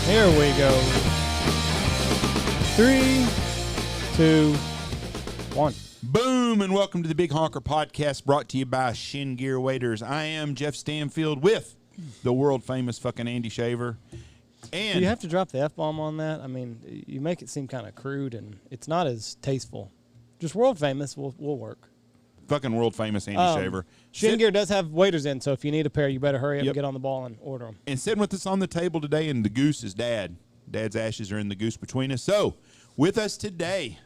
Here we go. 3, 2, 1. Boom, and welcome to the Big Honker Podcast, brought to you by Shin Gear Waiters. I am Jeff Stanfield with the world-famous fucking Andy Shaver. And do you have to drop the F-bomb on that? I mean, you make it seem kind of crude, and it's not as tasteful. Just world-famous will work. Fucking world-famous Andy Shaver. Shin Gear does have waiters in, so if you need a pair, you better hurry up and get on the ball and order them. And sitting with us on the table today, and the goose is Dad. Dad's ashes are in the goose between us. So, with us today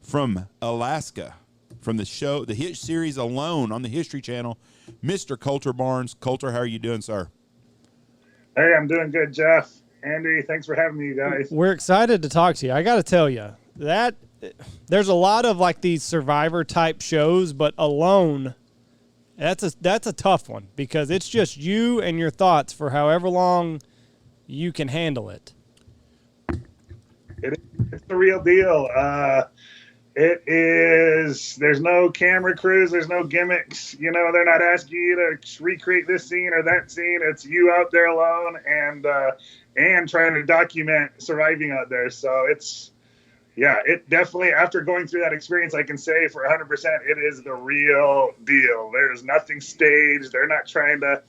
from Alaska, from the show, the hit series Alone on the History Channel, Mr. Colter Barnes. Colter, how are you doing, sir? Hey, I'm doing good, Jeff. Andy, thanks for having me, you guys. We're excited to talk to you. I got to tell you, that there's a lot of like these Survivor-type shows, but Alone, that's a tough one because it's just you and your thoughts for however long you can handle it. It's the real deal. It is. There's no camera crews. There's no gimmicks. You know, they're not asking you to recreate this scene or that scene. It's you out there alone and trying to document surviving out there. So it's, yeah, it definitely, after going through that experience, I can say for 100%, it is the real deal. There's nothing staged. They're not trying to,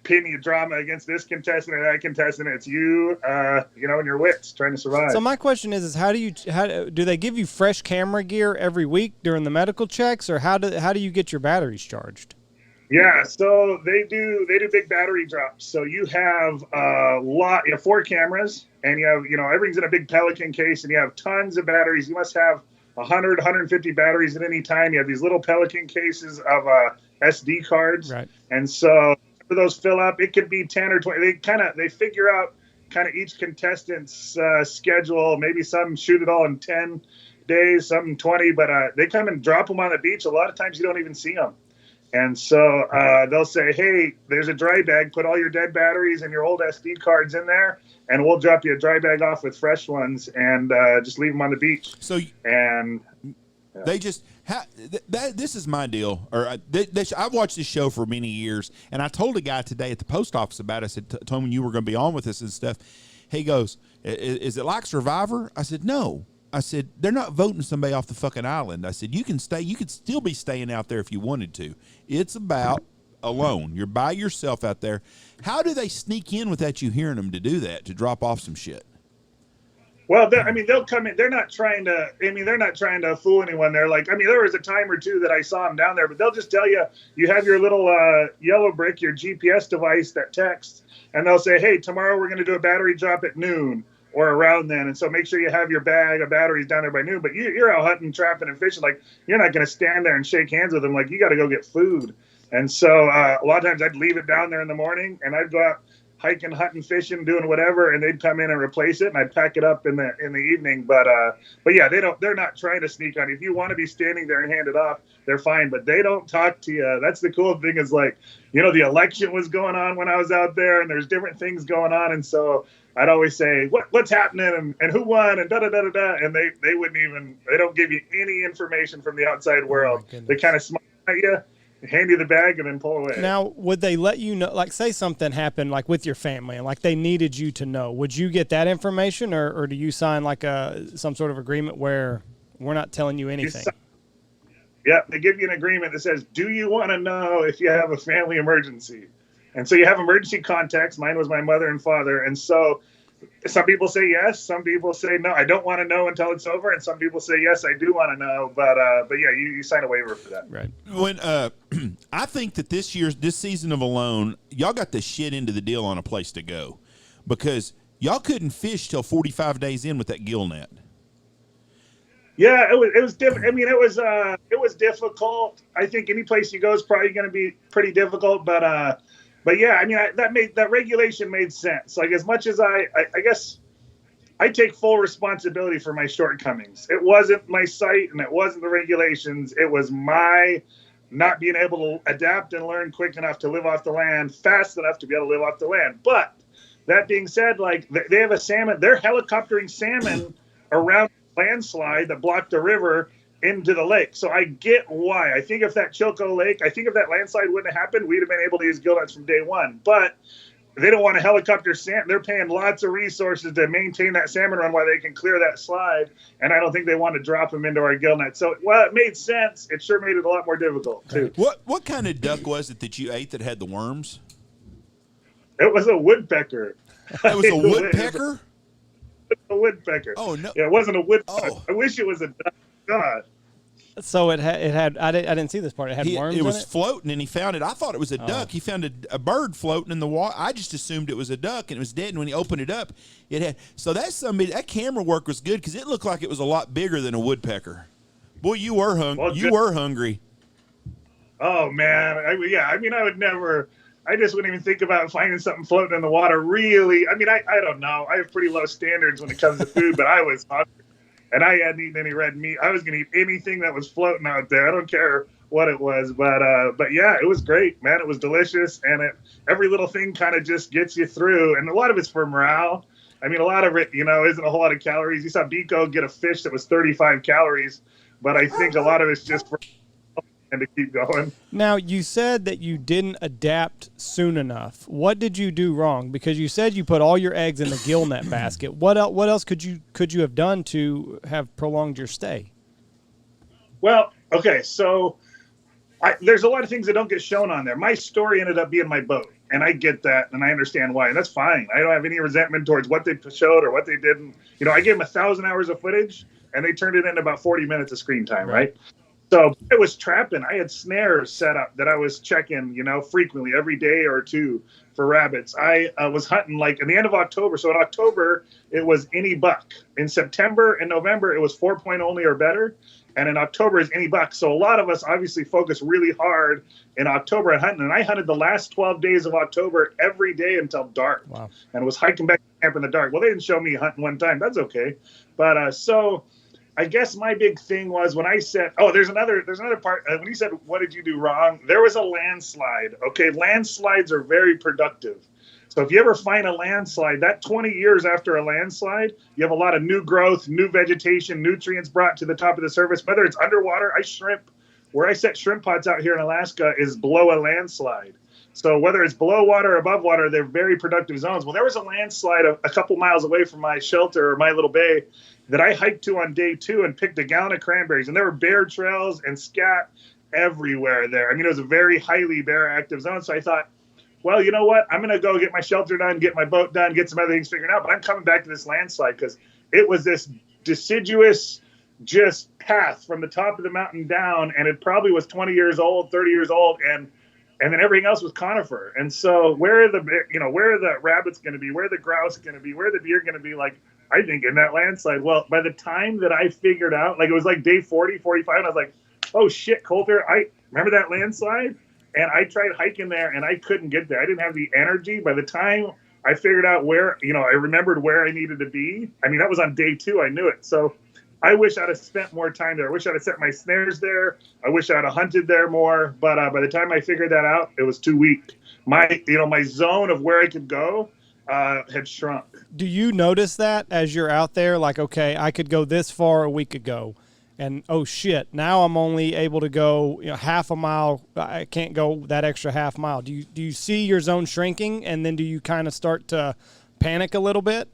pin your drama against this contestant or that contestant. It's you, and your wits trying to survive. So my question is how do they give you fresh camera gear every week during the medical checks, or how do you get your batteries charged? Yeah, so they do big battery drops. So you have you have 4 cameras, and you have, everything's in a big Pelican case, and you have tons of batteries. You must have 100, 150 batteries at any time. You have these little Pelican cases of SD cards. Right. And so those fill up, it could be 10 or 20. They figure out each contestant's schedule. Maybe some shoot it all in 10 days, some 20, but they come and drop them on the beach. A lot of times you don't even see them. And so they'll say, hey, there's a dry bag, put all your dead batteries and your old SD cards in there, and we'll drop you a dry bag off with fresh ones, and just leave them on the beach. So, and they just this is my deal. I've watched this show for many years, and I told a guy today at the post office about it. I said, told him you were going to be on with us and stuff. He goes, is it like Survivor? I said, no. I said, they're not voting somebody off the fucking island. I said, you could still be staying out there if you wanted to. It's about alone. You're by yourself out there. How do they sneak in without you hearing them to do that, to drop off some shit? Well, they'll come in. They're not trying to fool anyone. They're like, there was a time or two that I saw them down there, but they'll just tell you, you have your little yellow brick, your GPS device that texts, and they'll say, hey, tomorrow we're going to do a battery drop at noon or around then. And so make sure you have your bag of batteries down there by noon. But you're out hunting, trapping, and fishing. Like, you're not going to stand there and shake hands with them. Like, you got to go get food. And so a lot of times I'd leave it down there in the morning, and I'd go out hiking, hunting, fishing, doing whatever, and they'd come in and replace it, and I'd pack it up in the evening. But yeah, they're not trying to sneak on you. If you want to be standing there and hand it off, they're fine, but they don't talk to you. That's the cool thing is, like, the election was going on when I was out there, and there's different things going on, and so I'd always say, what's happening and who won and da-da-da-da-da, and they don't give you any information from the outside world. They kind of smile at you, hand you the bag, and then pull away. Now, would they let you know, like, say something happened, like, with your family, and, like, they needed you to know? Would you get that information, or do you sign, like, some sort of agreement where we're not telling you anything? Yeah, they give you an agreement that says, do you want to know if you have a family emergency? And so you have emergency contacts. Mine was my mother and father. And so some people say yes. Some people say no, I don't want to know until it's over. And some people say, yes, I do want to know. But yeah, you sign a waiver for that. Right. When I think that this season of Alone, y'all got the shit into the deal on a place to go, because y'all couldn't fish till 45 days in with that gill net. Yeah, it was different. I mean, it was difficult. I think any place you go is probably going to be pretty difficult, but yeah, I mean, that regulation made sense. Like as much as I guess I take full responsibility for my shortcomings. It wasn't my site and it wasn't the regulations. It was my not being able to adapt and learn quick enough to live off the land fast enough to be able to live off the land. But that being said, like they have a salmon, they're helicoptering salmon around a landslide that blocked the river into the lake. So I get why. I think if that Chilco Lake, I think if that landslide wouldn't have happened, we'd have been able to use gill nets from day one. But they don't want to helicopter salmon. They're paying lots of resources to maintain that salmon run while they can clear that slide. And I don't think they want to drop them into our gill net. So while it made sense, it sure made it a lot more difficult too. What kind of duck was it that you ate that had the worms? It was a woodpecker. It was a woodpecker? A woodpecker. Oh, no. Yeah, it wasn't a woodpecker. Oh. I wish it was a duck. God. So it had I didn't see this part. It had worms It was in it? floating, and he found it. I thought it was a duck. He found a bird floating in the water. I just assumed it was a duck, and it was dead. And when he opened it up, it had. So that camera work was good because it looked like it was a lot bigger than a woodpecker. Boy, you were hungry. Oh man, I mean, I would never. I just wouldn't even think about finding something floating in the water. Really, I mean, I don't know. I have pretty low standards when it comes to food, but I was hungry. And I hadn't eaten any red meat. I was going to eat anything that was floating out there. I don't care what it was, but yeah, it was great, man. It was delicious, and every little thing kind of just gets you through. And a lot of it's for morale. I mean, a lot of it, isn't a whole lot of calories. You saw Biko get a fish that was 35 calories, but I think a lot of it's just for and to keep going. Now, you said that you didn't adapt soon enough. What did you do wrong? Because you said you put all your eggs in the gill net basket. What else could you have done to have prolonged your stay? Well, okay, so there's a lot of things that don't get shown on there. My story ended up being my boat, and I get that, and I understand why, and that's fine. I don't have any resentment towards what they showed or what they didn't. I gave them 1,000 hours of footage, and they turned it into about 40 minutes of screen time, right? So I was trapping. I had snares set up that I was checking, frequently every day or two for rabbits. I was hunting like in the end of October. So in October, it was any buck. In September and November, it was 4-point only or better. And in October is any buck. So a lot of us obviously focus really hard in October at hunting. And I hunted the last 12 days of October every day until dark. Wow. And was hiking back to camp in the dark. Well, they didn't show me hunting one time. That's okay. But so I guess my big thing was when I said, there's another part. When he said, what did you do wrong? There was a landslide. Okay. Landslides are very productive. So if you ever find a landslide, that 20 years after a landslide, you have a lot of new growth, new vegetation, nutrients brought to the top of the surface, whether it's underwater. Where I set shrimp pots out here in Alaska is below a landslide. So whether it's below water or above water, they're very productive zones. Well, there was a landslide a couple miles away from my shelter or my little bay that I hiked to on day 2 and picked a gallon of cranberries. And there were bear trails and scat everywhere there. I mean, it was a very highly bear active zone. So I thought, well, you know what? I'm going to go get my shelter done, get my boat done, get some other things figured out. But I'm coming back to this landslide because it was this deciduous just path from the top of the mountain down. And it probably was 20 years old, 30 years old. And then everything else was conifer. And so where are the rabbits going to be? Where are the grouse going to be? Where are the deer going to be? Like, I think in that landslide. Well, by the time that I figured out, like it was like day 40, 45, and I was like, oh shit, Colter, I remember that landslide? And I tried hiking there and I couldn't get there. I didn't have the energy. By the time I figured out where, I remembered where I needed to be. I mean, that was on day 2. I knew it. So I wish I'd have spent more time there. I wish I'd have set my snares there. I wish I'd have hunted there more. But by the time I figured that out, it was too weak. My zone of where I could go had shrunk. Do you notice that as you're out there? Like, okay, I could go this far a week ago. And, oh, shit, now I'm only able to go half a mile. I can't go that extra half mile. Do you see your zone shrinking, and then do you kind of start to panic a little bit?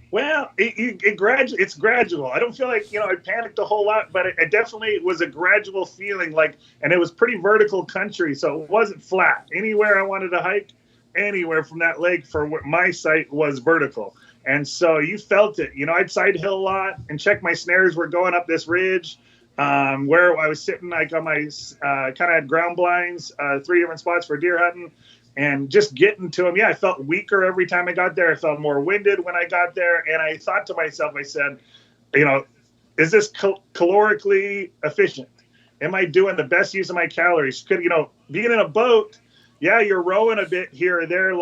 Well, it's gradual. I don't feel like, I panicked a whole lot, but it definitely was a gradual feeling and it was pretty vertical country. So it wasn't flat. Anywhere I wanted to hike, anywhere from that lake for my site was vertical. And so you felt it. I'd side hill a lot and check my snares were going up this ridge where I was sitting like on my kind of had ground blinds, 3 different spots for deer hunting. And just getting to them, I felt weaker every time I got there. I felt more winded when I got there. And I thought to myself, I said, is this calorically efficient? Am I doing the best use of my calories? Could, being in a boat, yeah, you're rowing a bit here or there,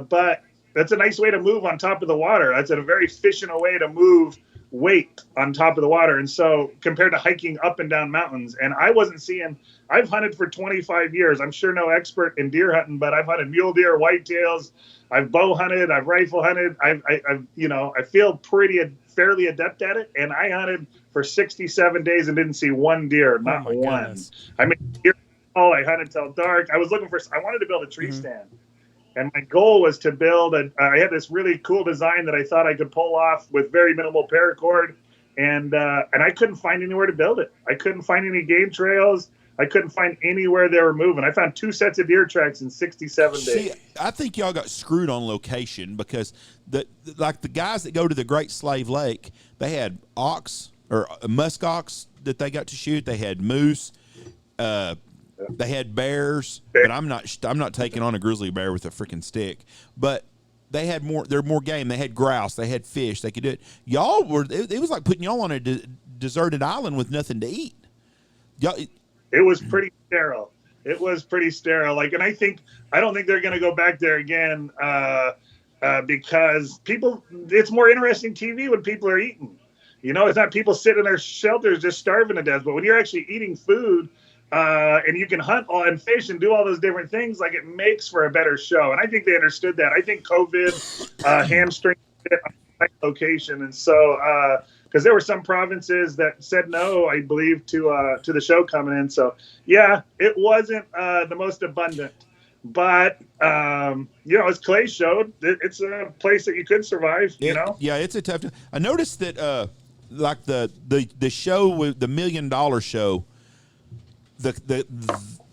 but that's a nice way to move on top of the water. That's a very efficient way to move weight on top of the water. And so compared to hiking up and down mountains, and I've hunted for 25 years. I'm sure no expert in deer hunting, but I've hunted mule deer, whitetails. I've bow hunted. I've rifle hunted. I feel fairly adept at it. And I hunted for 67 days and didn't see one deer, not one. Goodness. I made deer call. I hunted till dark. I wanted to build a tree stand. And my goal was to build I had this really cool design that I thought I could pull off with very minimal paracord. And I couldn't find anywhere to build it. I couldn't find any game trails. I couldn't find anywhere they were moving. I found 2 sets of deer tracks in 67 days. See, I think y'all got screwed on location because the guys that go to the Great Slave Lake, they had ox or musk ox that they got to shoot. They had moose. They had bears, but I'm not taking on a grizzly bear with a freaking stick. But they had more game. They had grouse. They had fish. They could do it. It was like putting y'all on a deserted island with nothing to eat. It was pretty sterile. And I don't think they're going to go back there again because it's more interesting TV when people are eating. It's not people sitting in their shelters just starving to death. But when you're actually eating food and you can hunt and fish and do all those different things, it makes for a better show. And I think they understood that. I think COVID hamstringed it on location. And so because there were some provinces that said no, I believe, to the show coming in. So, yeah, it wasn't the most abundant. But, as Clay showed, it's a place that you could survive, Yeah, it's a tough – I noticed that, the show with the $1 million show,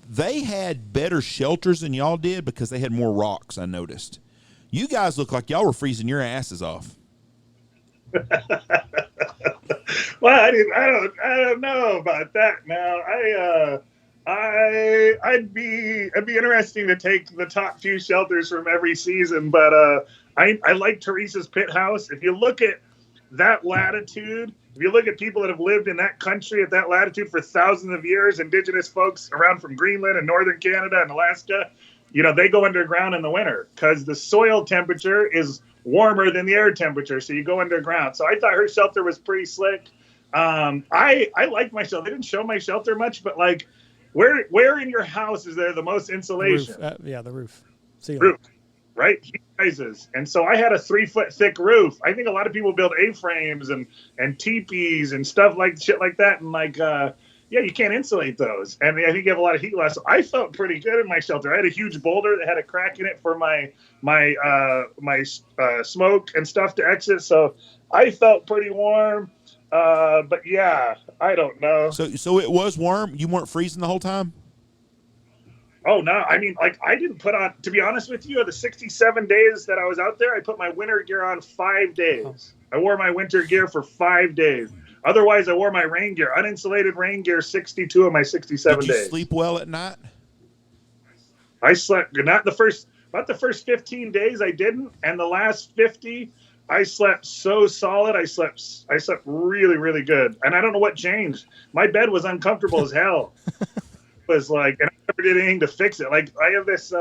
they had better shelters than y'all did because they had more rocks, I noticed. You guys look like y'all were freezing your asses off. Well, I don't know about that now. I'd be interesting to take the top few shelters from every season, but I like Teresa's Pit House. If you look at that latitude, if you look at people that have lived in that country at that latitude for thousands of years, indigenous folks around from Greenland and northern Canada and Alaska, they go underground in the winter because the soil temperature is warmer than the air temperature, so you go underground. So I thought her shelter was pretty slick. I like my shelter. They didn't show my shelter much, but where in your house is there the most insulation? The roof. Roof, right? Heat rises. And so I had a 3-foot thick roof. I think a lot of people build A-frames and teepees and stuff shit like that. And you can't insulate those. And I think you have a lot of heat loss. So I felt pretty good in my shelter. I had a huge boulder that had a crack in it for my smoke and stuff to exit. So I felt pretty warm. But yeah, I don't know. So it was warm? You weren't freezing the whole time? Oh, no. I mean, I didn't put on, to be honest with you, the 67 days that I was out there, I put my winter gear on 5 days. I wore my winter gear for 5 days. Otherwise, I wore my rain gear, uninsulated rain gear, 62 of my 67 days. Did you sleep well at night? I slept, about the first 15 days I didn't. And the last 50, I slept so solid. I slept really, really good. And I don't know what changed. My bed was uncomfortable as hell. It was and I never did anything to fix it. I have this,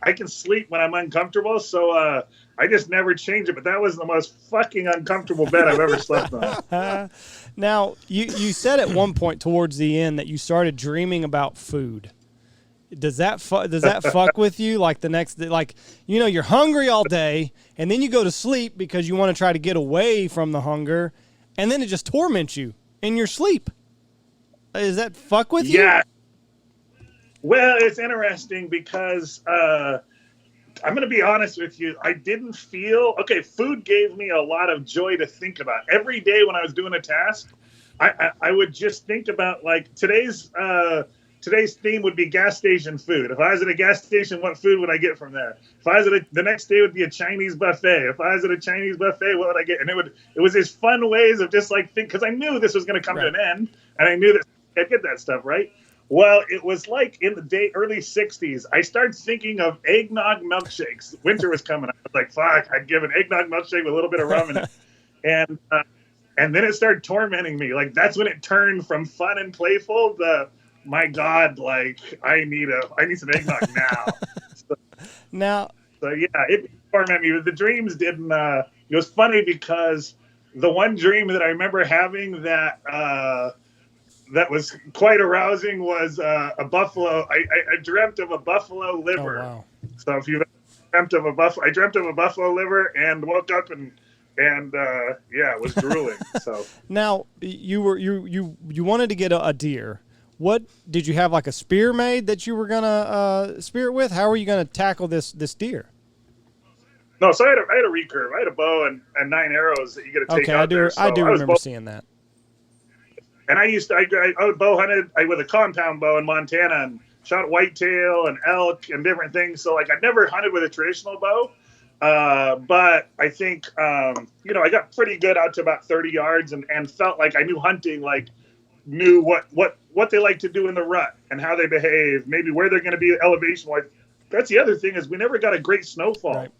I can sleep when I'm uncomfortable. So I just never change it. But that was the most fucking uncomfortable bed I've ever slept on. Now, you said at one point towards the end that you started dreaming about food. Does that fuck with you? The next day, you're hungry all day, and then you go to sleep because you want to try to get away from the hunger, and then it just torments you in your sleep. Does that fuck with you? Yeah. Well, it's interesting because I'm going to be honest with you. I didn't feel food gave me a lot of joy to think about. Every day when I was doing a task, I would just think about today's theme would be gas station food. If I was at a gas station, what food would I get from there? If I was the next day would be a Chinese buffet. If I was at a Chinese buffet, what would I get? And it was these fun ways of just because I knew this was going to come to an end, and I knew that I'd get that stuff right. Well, it was in the early 60s, I started thinking of eggnog milkshakes. Winter was coming. I was like, fuck, I'd give an eggnog milkshake with a little bit of rum in it. And And then it started tormenting me. Like, that's when it turned from fun and playful to, my God, like, I need some eggnog now. Now, So yeah, it tormented me. The dreams didn't. It was funny because the one dream that I remember having that that was quite arousing was a buffalo. I dreamt of a buffalo liver. oh wow. So if you dreamt of a buffalo, I dreamt of a buffalo liver and woke up and yeah, was drooling. So Now you wanted to get a deer. What did you have, like a spear made that you were gonna spear it with? How are you gonna tackle this deer? no, so I had a recurve. I had a bow and 9 arrows that you got to take Okay, out there. So I do was remember bow, seeing that. and I would bow hunted with a compound bow in Montana and shot whitetail and elk and different things. So like I never hunted with a traditional bow. But I think, you know, I got pretty good out to about 30 yards and felt like I knew hunting, like knew what they like to do in the rut and how they behave, maybe where they're going to be elevation wise. That's the other thing is we never got a great snowfall. Right.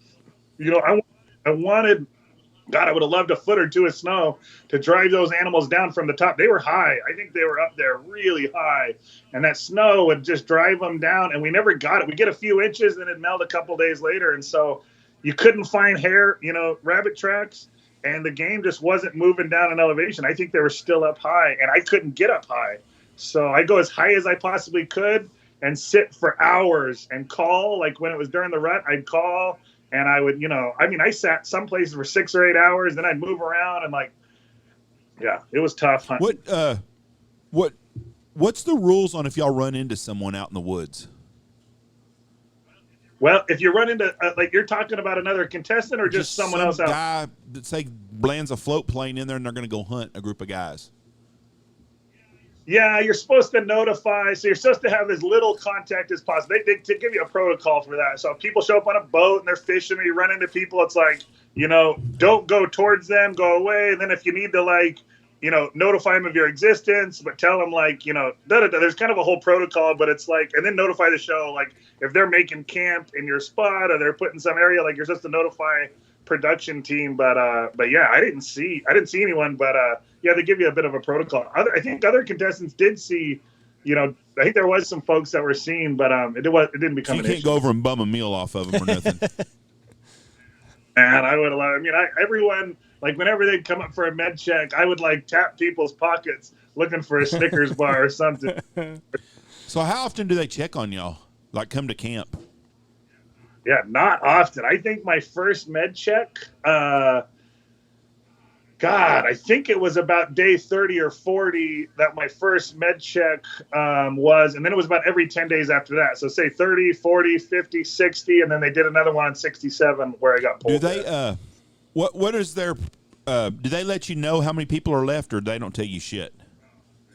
You know, I wanted, God, I would have loved a foot or two of snow to drive those animals down from the top. They were high. I think they were up there really high. And that snow would just drive them down. And we never got it. We get a few inches and it'd melt a couple days later. And so you couldn't find rabbit tracks. And the game just wasn't moving down in elevation. I think they were still up high. And I couldn't get up high. So I go as high as I possibly could and sit for hours and call. Like when it was during the rut, I'd call. And I would, I sat some places for 6 or 8 hours. Then I'd move around and yeah, it was tough hunting. What's the rules on if y'all run into someone out in the woods? Well, if you run into, you're talking about another contestant or just someone else out? Guy that say lands a float plane in there and they're going to go hunt a group of guys. Yeah, you're supposed to notify. So you're supposed to have as little contact as possible. They give you a protocol for that. So if people show up on a boat and they're fishing and you run into people, it's like, don't go towards them, go away. And then if you need to notify them of your existence, but tell them there's kind of a whole protocol, but it's like, and then notify the show, like if they're making camp in your spot or they're putting some area, like you're supposed to notify production team. But yeah, I didn't see anyone, but yeah, they give you a bit of a protocol. I think other contestants did see, I think there was some folks that were seen, but it didn't become an issue. You can't go over and bum a meal off of them or nothing. And I would allow, everyone, like whenever they'd come up for a med check, I would tap people's pockets looking for a Snickers bar or something. So how often do they check on y'all? Like come to camp? Yeah, not often. I think my first med check, I think it was about day 30 or 40 that my first med check was, and then it was about every 10 days after that. So say 30, 40, 50, 60, and then they did another one on 67 where I got pulled. Do they, what is their, do they let you know how many people are left or they don't tell you shit?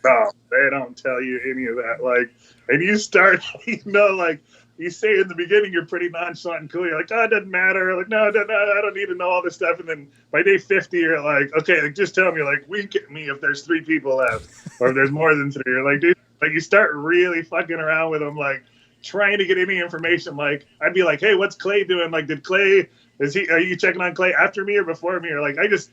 No, they don't tell you any of that. And you start, you say in the beginning you're pretty nonchalant and cool. You're like, oh, it doesn't matter. Like, no, I don't need to know all this stuff. And then by day 50, you're like, okay, just tell me, wink at me if there's 3 people left or if there's more than 3. You're like, dude, you start really fucking around with them, trying to get any information. I'd be like, hey, what's Clay doing? Are you checking on Clay after me or before me? Or I just,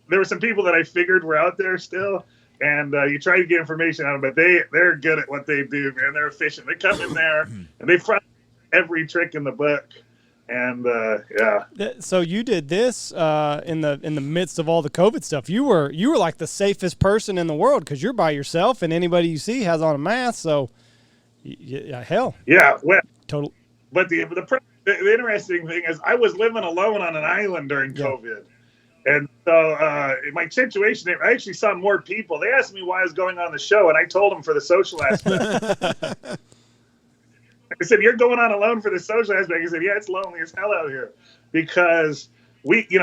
there were some people that I figured were out there still. And you try to get information out of them, but they're good at what they do, man. They're efficient. They come in there and they front every trick in the book. And yeah. So you did this in the midst of all the COVID stuff. You were like the safest person in the world because you're by yourself and anybody you see has on a mask. So, hell. Yeah. Well, total. But the interesting thing is, I was living alone on an island during COVID. And so in my situation, I actually saw more people. They asked me why I was going on the show, and I told them for the social aspect. I said, you're going on alone for the social aspect. He said, yeah, it's lonely as hell out here. Because I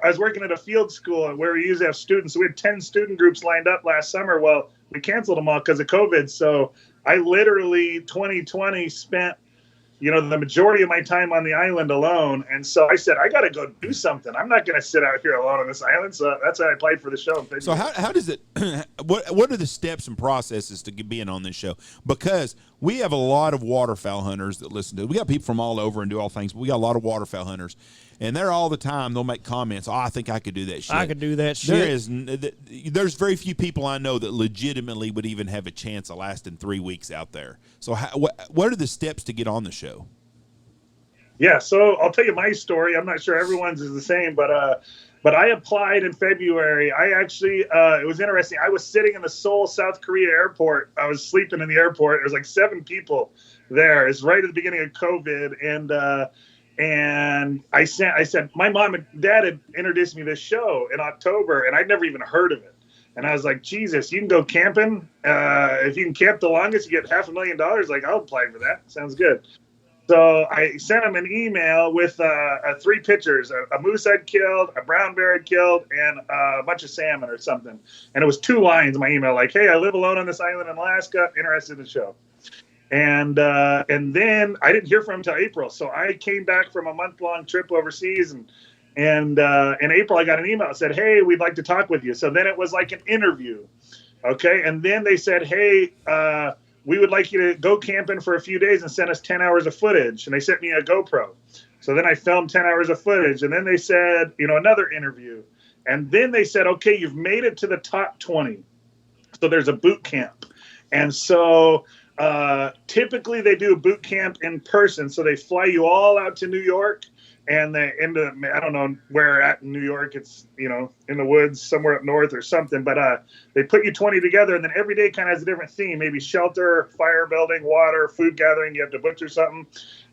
was working at a field school where we usually have students. So we had 10 student groups lined up last summer. Well, we canceled them all because of COVID. So I literally, 2020, spent the majority of my time on the island alone. And so I said, I got to go do something. I'm not going to sit out here alone on this island. So that's why I applied for the show. So how does it, what are the steps and processes to being on this show? Because we have a lot of waterfowl hunters that listen to it. We got people from all over and do all things, but we got a lot of waterfowl hunters. And they're all the time, they'll make comments, I think I could do that shit. I could do that shit. There's very few people I know that legitimately would even have a chance of lasting 3 weeks out there. So what are the steps to get on the show? Yeah, so I'll tell you my story. I'm not sure everyone's is the same, but I applied in February. I actually, it was interesting. I was sitting in the Seoul, South Korea airport. I was sleeping in the airport. There was like 7 people there. It's right at the beginning of COVID, and I said, my mom and dad had introduced me to this show in October, and I'd never even heard of it. And I was like, Jesus, you can go camping. If you can camp the longest, you get $500,000. Like, I'll apply for that. Sounds good. So I sent him an email with 3 pictures, a moose I'd killed, a brown bear I'd killed, and a bunch of salmon or something. And it was 2 lines in my email, like, hey, I live alone on this island in Alaska, interested in the show. And then I didn't hear from him until April. So I came back from a month-long trip overseas, and in April I got an email that said, hey, we'd like to talk with you. So then it was like an interview. Okay. And then they said, hey, we would like you to go camping for a few days and send us 10 hours of footage. And they sent me a GoPro. So then I filmed 10 hours of footage. And then they said, another interview. And then they said, okay, you've made it to the top 20. So there's a boot camp. And so typically they do a boot camp in person. So they fly you all out to New York. And I don't know where at in New York. It's, in the woods somewhere up north or something. But they put you 20 together, and then every day kind of has a different theme. Maybe shelter, fire building, water, food gathering. You have to butcher something.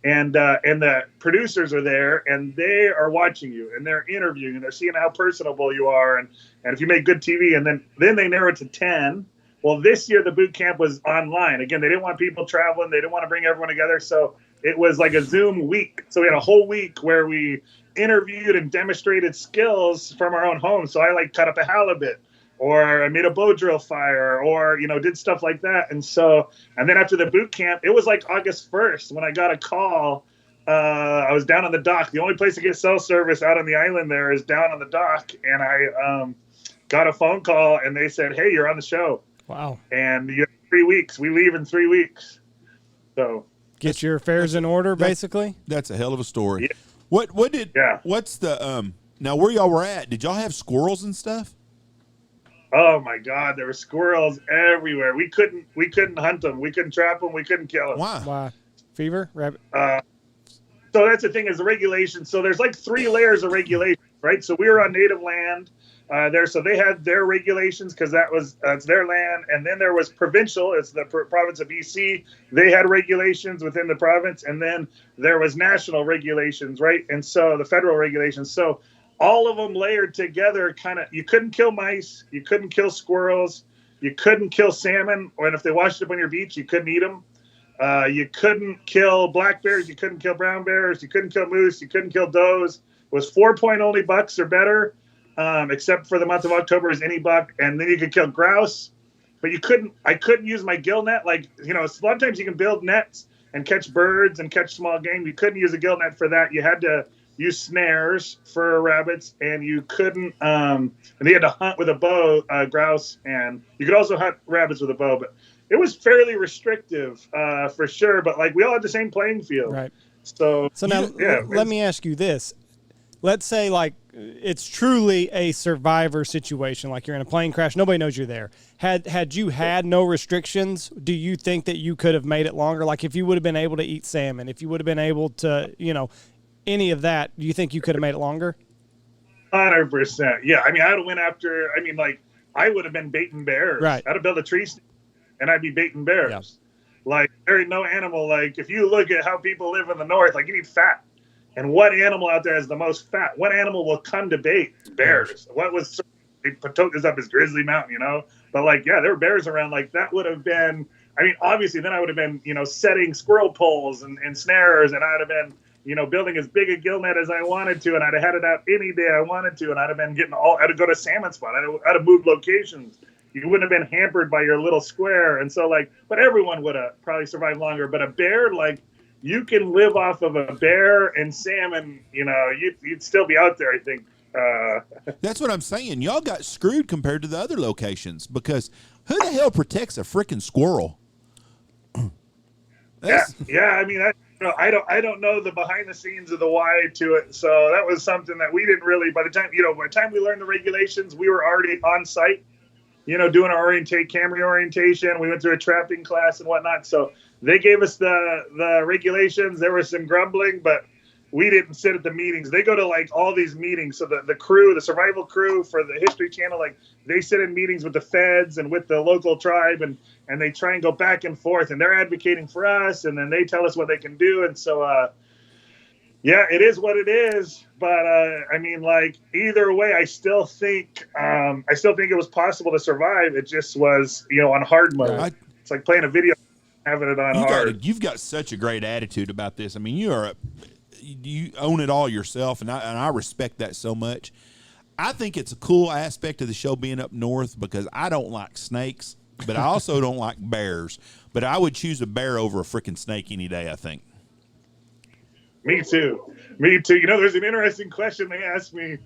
And the producers are there, and they are watching you, and they're interviewing, and they're seeing how personable you are, and if you make good TV. And then they narrow it to 10. Well, this year the boot camp was online. Again, they didn't want people traveling. They didn't want to bring everyone together. So it was like a Zoom week. So we had a whole week where we interviewed and demonstrated skills from our own home. So I cut up a halibut, or I made a bow drill fire, or, did stuff like that. And then after the boot camp, it was like August 1st when I got a call. I was down on the dock. The only place to get cell service out on the island there is down on the dock. And I got a phone call, and they said, hey, you're on the show. Wow. And you have 3 weeks. We leave in 3 weeks. So get your affairs in order, basically. That's a hell of a story. Yeah. What's the now where y'all were at? Did y'all have squirrels and stuff? Oh my God, there were squirrels everywhere. We couldn't hunt them. We couldn't trap them. We couldn't kill them. Why? Fever? Rabbit? So that's the thing, is the regulations. So there's like 3 layers of regulations, right? So we were on native land there. So they had their regulations because that's their land. And then there was provincial. It's the province of BC. They had regulations within the province. And then there was national regulations, right? And so the federal regulations. So all of them layered together, you couldn't kill mice. You couldn't kill squirrels. You couldn't kill salmon. Or if they washed up on your beach, you couldn't eat them. You couldn't kill black bears. You couldn't kill brown bears. You couldn't kill moose. You couldn't kill does. It was 4-point only bucks or better, except for the month of October is any buck. And then you could kill grouse, but I couldn't use my gill net. A lot of times you can build nets and catch birds and catch small game. You couldn't use a gill net for that. You had to use snares for rabbits, and you couldn't, and you had to hunt with a bow, grouse, and you could also hunt rabbits with a bow, but it was fairly restrictive, for sure, but we all had the same playing field. Right. So now let me ask you this. Let's say it's truly a survivor situation, like you're in a plane crash, nobody knows you're there. Had you had no restrictions, do you think that you could have made it longer? Like if you would have been able to eat salmon, if you would have been able to, any of that, do you think you could have made it longer? 100%. Yeah. I mean, I would have went after, I would have been baiting bears. Right. I'd have built a tree stand, and I'd be baiting bears. Yeah. There ain't no animal. if you look at how people live in the north, you need fat. And what animal out there has the most fat? What animal will come to bait? Bears. What was Patoka's up as Grizzly Mountain, But there were bears around. That would have been. Obviously, then I would have been, setting squirrel poles and snares, and I'd have been, building as big a gill net as I wanted to, and I'd have had it out any day I wanted to, and I'd have been I'd have go to salmon spot. I'd have moved locations. You wouldn't have been hampered by your little square, and so but everyone would have probably survived longer. But a bear, you can live off of a bear and salmon, you'd still be out there, I think. That's what I'm saying. Y'all got screwed compared to the other locations, because who the hell protects a freaking squirrel? Yeah. I don't know the behind the scenes of the why to it. So that was something that we didn't really, by the time we learned the regulations, we were already on site, doing our camera orientation. We went through a trapping class and whatnot. So they gave us the regulations. There was some grumbling, but we didn't sit at the meetings. They go to like all these meetings. So the crew, the survival crew for the History Channel, like they sit in meetings with the feds and with the local tribe, and they try and go back and forth, and they're advocating for us, and then they tell us what they can do. And so, yeah, it is what it is. But I mean, like either way, I still think it was possible to survive. It just was, on hard mode. It's like playing a video, having it on hard. You've got such a great attitude about this. I mean, you own it all yourself, and I respect that so much. I think it's a cool aspect of the show being up north because I don't like snakes, but I also don't like bears. But I would choose a bear over a freaking snake any day, I think. Me too. There's an interesting question they asked me.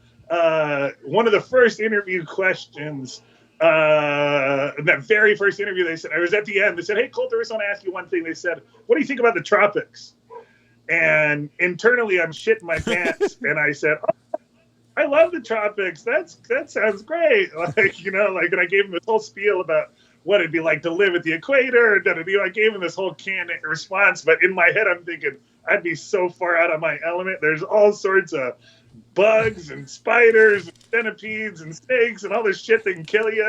One of the first interview questions, that very first interview, they said, I was at the end, they said, "Hey, Colter, I just want to ask you one thing." They said, "What do you think about the tropics?" And internally, I'm shitting my pants. And I said, "Oh, I love the tropics. That sounds great." And I gave him this whole spiel about what it'd be like to live at the equator. I gave him this whole canned response. But in my head, I'm thinking, I'd be so far out of my element. There's all sorts of bugs and spiders and centipedes and snakes and all this shit that can kill you.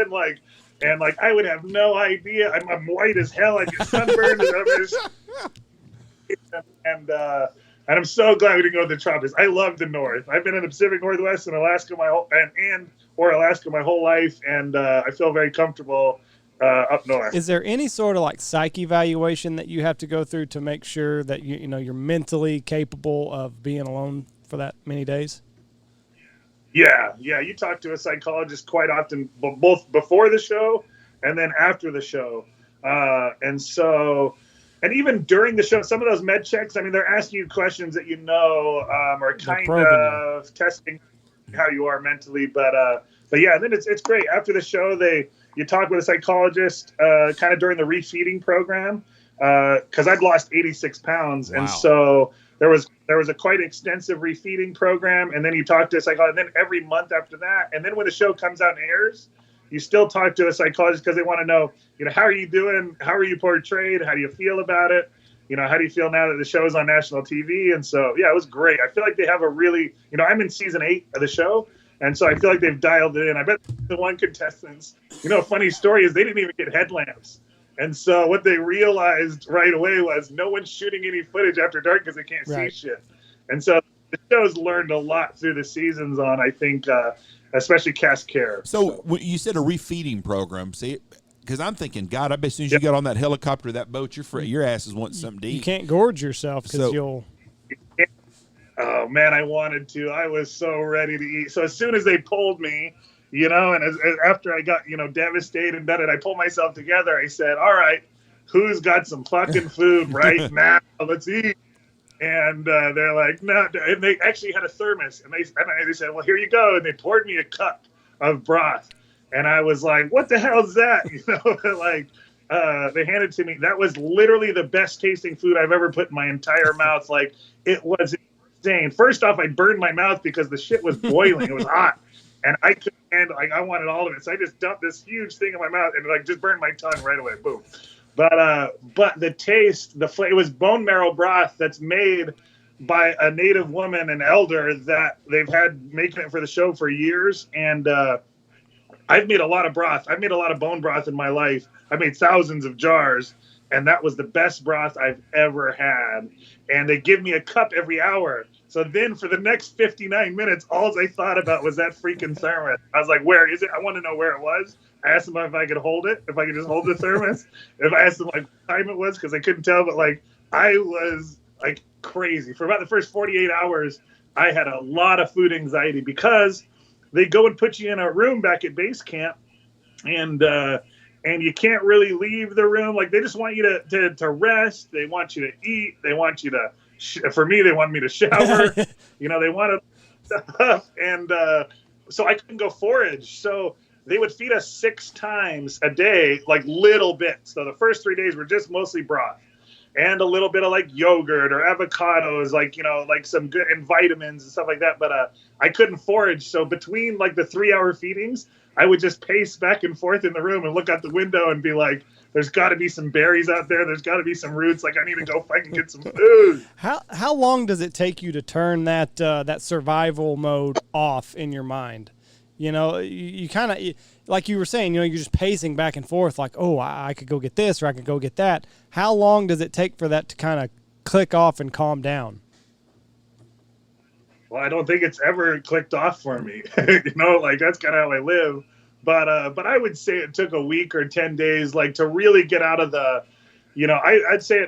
And I would have no idea. I'm white as hell. I get sunburned and everything. And I'm so glad we didn't go to the tropics. I love the North. I've been in the Pacific Northwest and Alaska my whole life, and I feel very comfortable up north. Is there any sort of like psych evaluation that you have to go through to make sure that you're mentally capable of being alone for that many days? Yeah. You talk to a psychologist quite often, both before the show and then after the show, and even during the show, some of those med checks, I mean, they're asking you questions that are kind of testing how you are mentally. But yeah, and then it's great. After the show, you talk with a psychologist kind of during the refeeding program because I'd lost 86 pounds. Wow. And so there was a quite extensive refeeding program. And then you talk to a psychologist. And then every month after that, and then when the show comes out and airs, you still talk to a psychologist because they want to know, how are you doing? How are you portrayed? How do you feel about it? How do you feel now that the show is on national TV? And so, yeah, it was great. I feel like they have a really, I'm in season 8 of the show. And so I feel like they've dialed it in. I bet the one contestants, a funny story is they didn't even get headlamps. And so what they realized right away was no one's shooting any footage after dark because they can't see shit. And so the show's learned a lot through the seasons on, I think, especially cast care. So you said a refeeding program. See, because I'm thinking, God, I bet as soon as you got on that helicopter, that boat, your ass is wanting something to eat. You can't gorge yourself because you'll. Oh man, I wanted to. I was so ready to eat. So as soon as they pulled me, and after I got devastated and done it, I pulled myself together. I said, "All right, who's got some fucking food right now? Let's eat." And they're like, "No." And they actually had a thermos, and they said, "Well, here you go." And they poured me a cup of broth, and I was like, "What the hell is that?" They handed it to me. That was literally the best tasting food I've ever put in my entire mouth. Like, it was insane. First off, I burned my mouth because the shit was boiling. It was hot, and I couldn't handle. I wanted all of it, so I just dumped this huge thing in my mouth and just burned my tongue right away. Boom. But the taste, it was bone marrow broth that's made by a native woman, an elder that they've had making it for the show for years. And I've made a lot of broth. I've made a lot of bone broth in my life. I made thousands of jars, and that was the best broth I've ever had. And they give me a cup every hour. So then for the next 59 minutes, all I thought about was that freaking thermos. I was like, where is it? I want to know where it was. I asked them if I could hold it, if I could just hold the thermos. If I asked them what time it was, because I couldn't tell, but I was crazy. For about the first 48 hours, I had a lot of food anxiety because they go and put you in a room back at base camp, and you can't really leave the room. They just want you to rest. They want you to eat. They want you to, for me, they want me to shower. They wanted stuff. And so I couldn't go forage. So they would feed us 6 times a day, little bits. So the first 3 days were just mostly broth. and a little bit of like yogurt or avocados, like, like some good and vitamins and stuff like that. But I couldn't forage. So between like the 3-hour feedings, I would just pace back and forth in the room and look out the window and be like, there's got to be some berries out there. There's got to be some roots. Like, I need to go fucking get some food. How long does it take you to turn that that survival mode off in your mind? You kind of, like you were saying, you're just pacing back and forth like, oh, I could go get this or I could go get that. How long does it take for that to kind of click off and calm down? Well, I don't think it's ever clicked off for me. Like that's kind of how I live. But I would say it took a week or 10 days, like to really get out of the, I'd say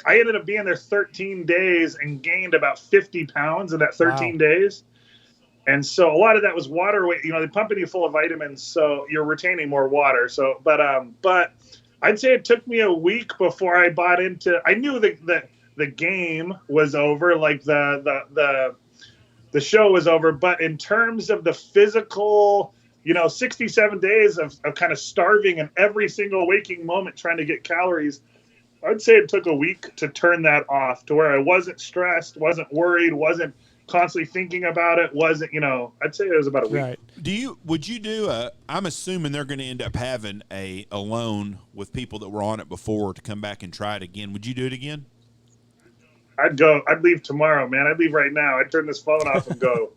I ended up being there 13 days and gained about 50 pounds in that 13 days. And so a lot of that was water weight. They're pumping you full of vitamins, so you're retaining more water. So, but I'd say it took me a week before I bought into. I knew that the game was over, like the show was over. But in terms of the physical, 67 days of kind of starving and every single waking moment trying to get calories, I'd say it took a week to turn that off to where I wasn't stressed, wasn't worried, wasn't constantly thinking about it, wasn't, I'd say it was about a week. Right. Would you do I'm assuming they're going to end up having a loan with people that were on it before to come back and try it again. Would you do it again? I'd leave tomorrow, man. I'd leave right now. I'd turn this phone off and go.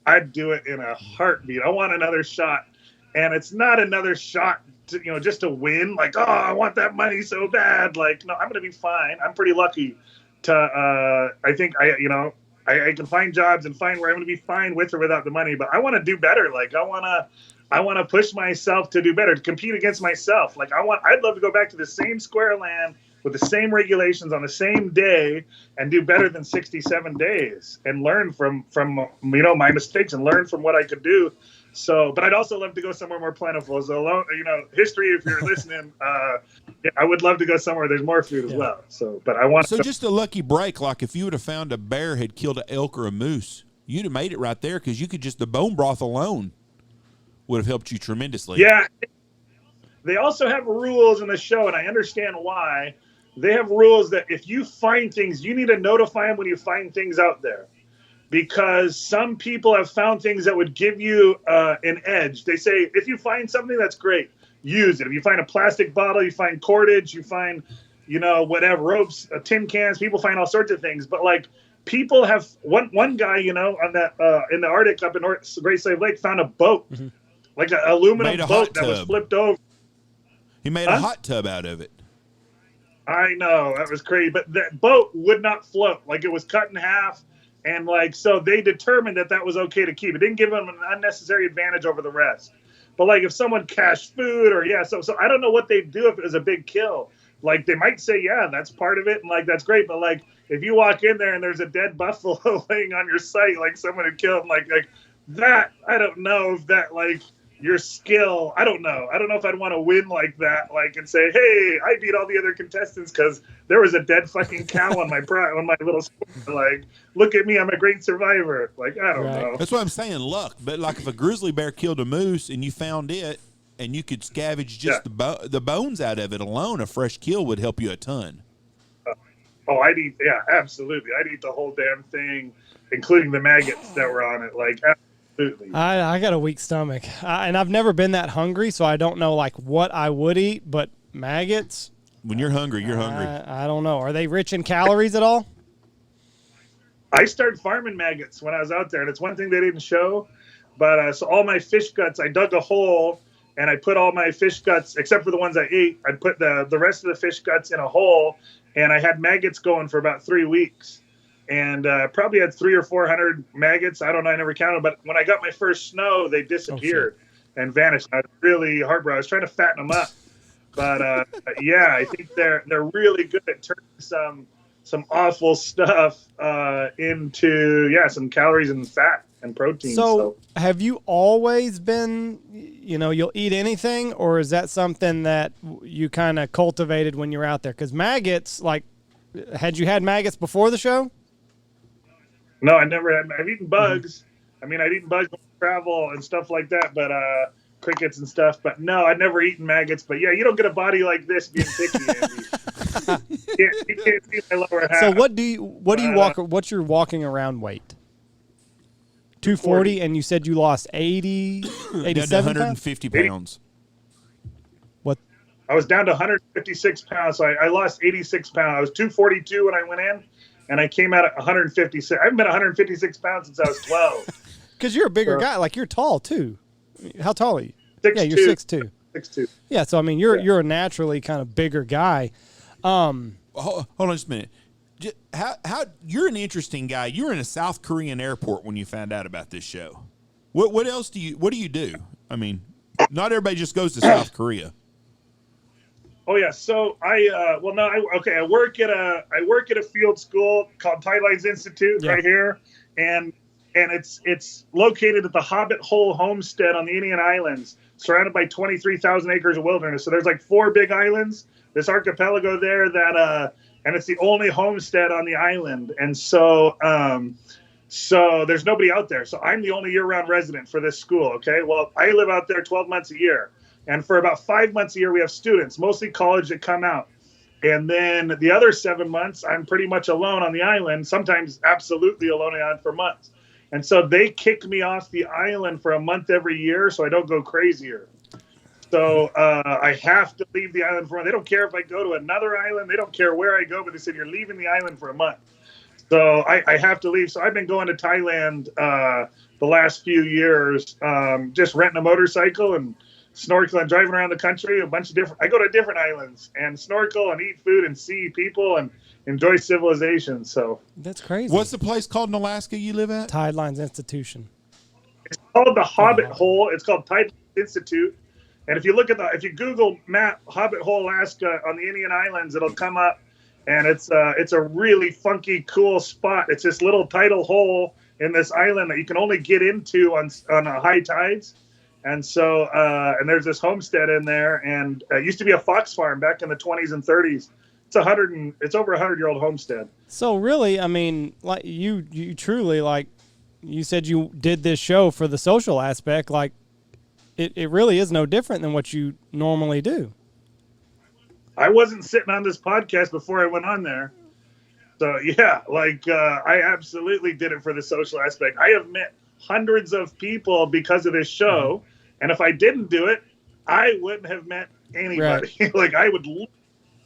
I'd do it in a heartbeat. I want another shot. And it's not another shot to, just to win. Like, oh, I want that money so bad. Like, no, I'm going to be fine. I'm pretty lucky to, I think I can find jobs and find where I'm going to be fine with or without the money, but I want to do better. Like I want to push myself to do better, to compete against myself. Like I'd love to go back to the same square land with the same regulations on the same day and do better than 67 days and learn from my mistakes and learn from what I could do. So, but I'd also love to go somewhere more plentiful. So, history, if you're listening, I would love to go somewhere there's more food as well. So, but I want So just a lucky break, like if you would have found a bear had killed an elk or a moose, you'd have made it right there because you could just, the bone broth alone would have helped you tremendously. Yeah. They also have rules in the show, and I understand why. They have rules that if you find things, you need to notify them when you find things out there. Because some people have found things that would give you an edge. They say, if you find something, that's great. Use it. If you find a plastic bottle, you find cordage, you find, whatever, ropes, tin cans, people find all sorts of things. But like people have one guy, on that in the Arctic up in Great Slave Lake found a boat, like an aluminum boat that was flipped over. He made a hot tub out of it. I know, that was crazy. But that boat would not float. Like it was cut in half. And like, so they determined that was okay to keep. It didn't give them an unnecessary advantage over the rest. But like, if someone cached food or so I don't know what they'd do if it was a big kill. Like they might say, yeah, that's part of it. And like, that's great. But like, if you walk in there and there's a dead buffalo laying on your site, like someone had killed, like that, I don't know if that like your skill, I don't know. I don't know if I'd want to win like that, like, and say, hey, I beat all the other contestants because there was a dead fucking cow on my little square. Like, look at me, I'm a great survivor. Like, I don't know. That's what I'm saying, luck. But like, if a grizzly bear killed a moose and you found it, and you could scavenge just the bones out of it alone, a fresh kill would help you a ton. Absolutely. I'd eat the whole damn thing, including the maggots that were on it. Like, absolutely. I got a weak stomach, and I've never been that hungry, so I don't know like what I would eat. But maggots. When you're hungry, you're hungry. I don't know. Are they rich in calories at all? I started farming maggots when I was out there, and it's one thing they didn't show. But so all my fish guts, I dug a hole, and I put all my fish guts, except for the ones I ate, I'd put the rest of the fish guts in a hole, and I had maggots going for about 3 weeks. And probably had 300 or 400 maggots. I don't know. I never counted. But when I got my first snow, they disappeared and vanished. I was really heartbroken. I was trying to fatten them up. But, I think they're really good at turning some awful stuff into, some calories and fat and protein. So have you always been, you'll eat anything? Or is that something that you kind of cultivated when you were out there? Because maggots, like, had you had maggots before the show? No, I never had. I've eaten bugs. I mean, I've eaten bugs on travel and stuff like that. But crickets and stuff. But no, I'd never eaten maggots. But yeah, you don't get a body like this being picky, Andy. You can't see my lower half. So what do you walk? What's your walking around weight? 240, and you said you lost 87 Down to 150 pounds. What? I was down to 156 pounds. So I lost 86 pounds. I was 242 when I went in, and I came out at 156. I haven't been 156 pounds since I was 12. Because you're a bigger guy. Like, you're tall, too. How tall are you? 6'2". Yeah, you're 6'2". 6'2". Yeah, so, I mean, you're a naturally kind of bigger guy. Hold on just a minute. How you're an interesting guy. You were in a South Korean airport when you found out about this show. What else do you do? I mean, not everybody just goes to South Korea. Oh yeah, so I work at a field school called Tidelines Institute right here, and it's located at the Hobbit Hole Homestead on the Indian Islands, surrounded by 23,000 acres of wilderness. So there's like 4 big islands, this archipelago there that and it's the only homestead on the island, and so there's nobody out there. So I'm the only year-round resident for this school. Okay, well I live out there 12 months a year. And for about 5 months a year, we have students, mostly college, that come out. And then the other 7 months, I'm pretty much alone on the island, sometimes absolutely alone on the island for months. And so they kick me off the island for a month every year so I don't go crazier. So I have to leave the island for a month. They don't care if I go to another island. They don't care where I go, but they said, you're leaving the island for a month. So I have to leave. So I've been going to Thailand the last few years, just renting a motorcycle and snorkeling, driving around the country, a bunch of different. I go to different islands and snorkel and eat food and see people and enjoy civilization. So that's crazy. What's the place called in Alaska you live at? Tidelines Institution. It's called the Hobbit Hole. It's called Tidelines Institute. And if you look at if you Google map Hobbit Hole, Alaska on the Indian Islands, it'll come up. And it's a really funky, cool spot. It's this little tidal hole in this island that you can only get into on high tides. And so, and there's this homestead in there, and it used to be a fox farm back in the 20s and 30s. It's over 100-year-old homestead. So really, I mean, like you truly, like you said, you did this show for the social aspect. Like, it really is no different than what you normally do. I wasn't sitting on this podcast before I went on there. So yeah, like I absolutely did it for the social aspect. I have met hundreds of people because of this show. And if I didn't do it, I wouldn't have met anybody. Right. Like I would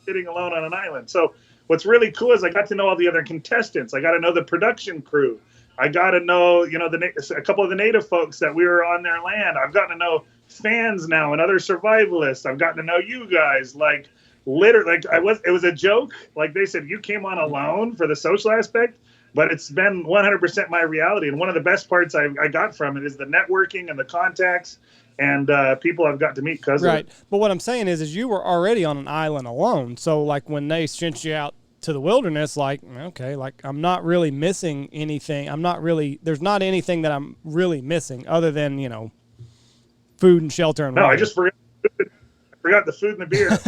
sitting alone on an island. So what's really cool is I got to know all the other contestants. I got to know the production crew. I got to know, a couple of the native folks that we were on their land. I've gotten to know fans now and other survivalists. I've gotten to know you guys. Like literally, it was a joke. Like they said, you came on alone for the social aspect. But it's been 100% my reality. And one of the best parts I got from it is the networking and the contacts and people I've got to meet because of it. But what I'm saying is you were already on an island alone. So, like, when they sent you out to the wilderness, like, okay, like, I'm not really missing anything. There's not anything that I'm really missing other than, food and shelter and water. I just forgot the food and the beer.